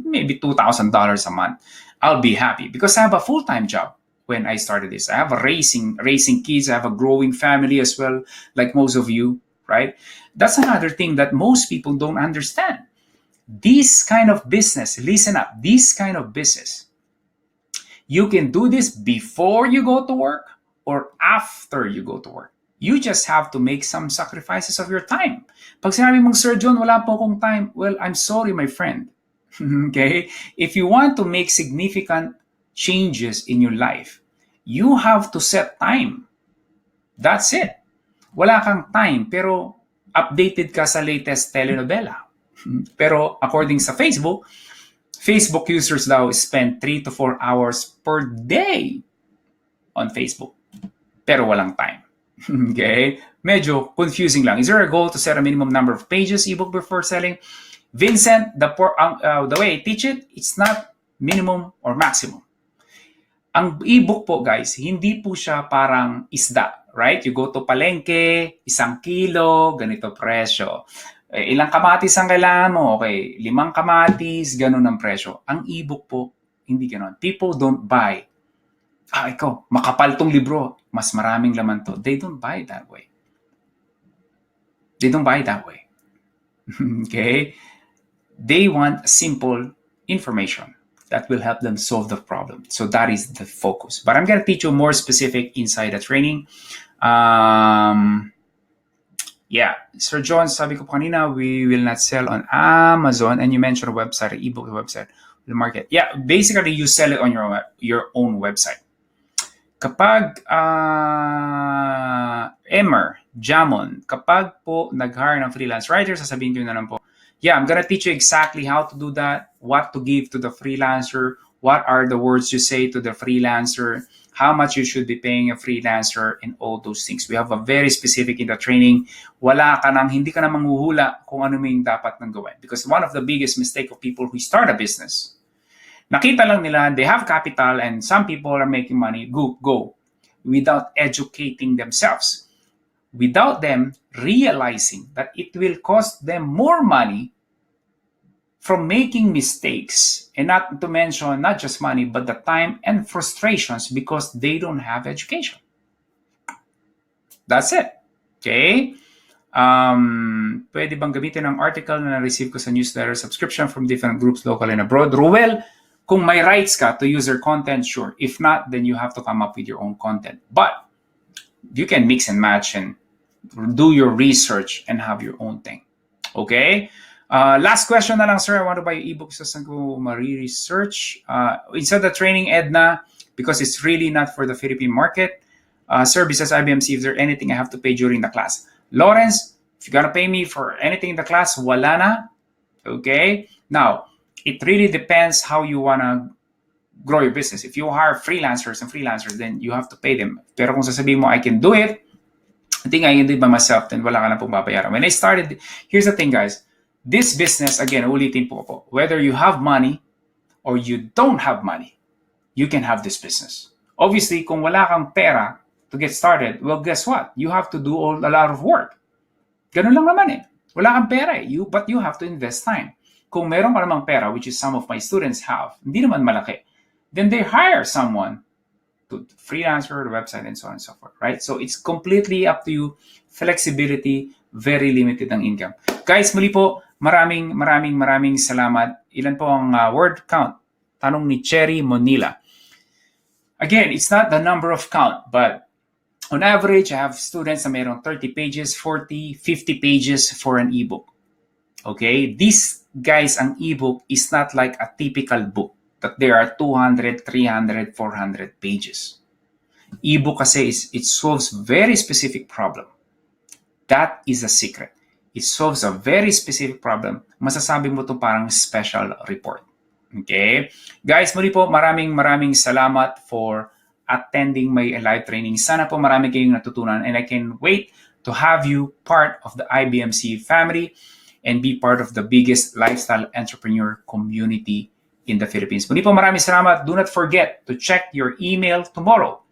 maybe $2,000 a month, I'll be happy because I have a full-time job when I started this. I have a raising kids. I have a growing family as well, like most of you, right? That's another thing that most people don't understand. This kind of business, listen up, this kind of business, you can do this before you go to work or after you go to work. You just have to make some sacrifices of your time. Pag sinabi mong, Sir John, wala po akong time. Well, I'm sorry, my friend. Okay? If you want to make significant changes in your life, you have to set time. That's it. Wala kang time, pero updated ka sa latest telenovela. Pero according sa Facebook users daw spend 3 to 4 hours per day on Facebook. Pero walang time. Okay? Medyo confusing lang. Is there a goal to set a minimum number of pages ebook before selling? Vincent, the way I teach it, it's not minimum or maximum. Ang ebook po, guys, hindi po siya parang isda, right? You go to palengke, 1 kilo, ganito presyo. Ilang kamatis ang kailangan mo? Okay, 5 kamatis, ganun ang presyo. Ang ebook po, hindi ganun. People don't buy. Ikaw, makapal tong libro, mas maraming laman to. They don't buy that way. Okay? They want simple information that will help them solve the problem. So that is the focus. But I'm going to teach you more specific inside the training. Yeah, Sir John, sabi ko kanina, we will not sell on Amazon, and you mentioned a website, an ebook website, the market. Yeah, basically you sell it on your own website. Kapag Emer, Jamon, kapag po nag-hire ng freelance writer, sasabihin ko na lang po, yeah, I'm gonna teach you exactly how to do that, what to give to the freelancer, what are the words you say to the freelancer, how much you should be paying a freelancer, and all those things. We have a very specific in the training. Hindi ka na manghuhula kung ano yung dapat nang gawin. Because one of the biggest mistake of people who start a business, nakita lang nila, they have capital and some people are making money, go, without educating themselves. Without them realizing that it will cost them more money from making mistakes, and not to mention not just money, but the time and frustrations because they don't have education. That's it. Okay? Pwede bang gamitin ang article na na-receive ko sa newsletter subscription from different groups, local and abroad? Ruel, kung may rights ka to use their content, sure. If not, then you have to come up with your own content. But you can mix and match and do your research and have your own thing. Okay? Last question na lang, sir. I want to buy ebooks. Saan ko ma-research? Inside the training, Edna, because it's really not for the Philippine market. Sir, besides IBMC, is there anything I have to pay during the class? Lawrence, If you're gonna pay me for anything in the class, wala na. Okay? Now, it really depends how you wanna grow your business. If you hire freelancers, then you have to pay them. Pero kung sasabihin mo, I can do it, I think I can do it by myself, then wala ka na pong babayaran. When I started, here's the thing, guys. This business, again, ulitin po, whether you have money or you don't have money, you can have this business. Obviously, kung wala kang pera to get started, well, guess what? You have to do a lot of work. Ganun lang naman eh. Wala kang pera eh. But you have to invest time. Kung meron ka namang pera, which is some of my students have, hindi naman malaki, then they hire someone to freelancer, the website, and so on and so forth, right? So it's completely up to you. Flexibility, very limited ang income. Guys, muli po, maraming salamat. Ilan po ang word count? Tanong ni Cherry Monila. Again, it's not the number of count, but on average, I have students na mayroong 30 pages, 40, 50 pages for an ebook. Okay? This, guys, ang ebook is not like a typical book that there are 200, 300, 400 pages. Ebook kasi it solves very specific problem. That is the secret. It solves a very specific problem. Masasabi mo itong parang special report. Okay? Guys, muli po, maraming salamat for attending my live training. Sana po marami kayong natutunan, and I can wait to have you part of the IBMC family and be part of the biggest lifestyle entrepreneur community in the Philippines. Muli po, maraming salamat. Do not forget to check your email tomorrow.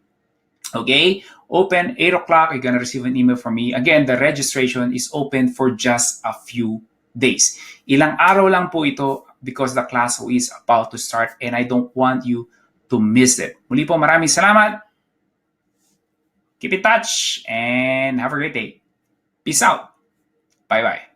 Okay? Open 8 o'clock. You're gonna receive an email from me. Again, the registration is open for just a few days. Ilang araw lang po ito because the class is about to start and I don't want you to miss it. Muli po, maraming salamat. Keep in touch and have a great day. Peace out. Bye-bye.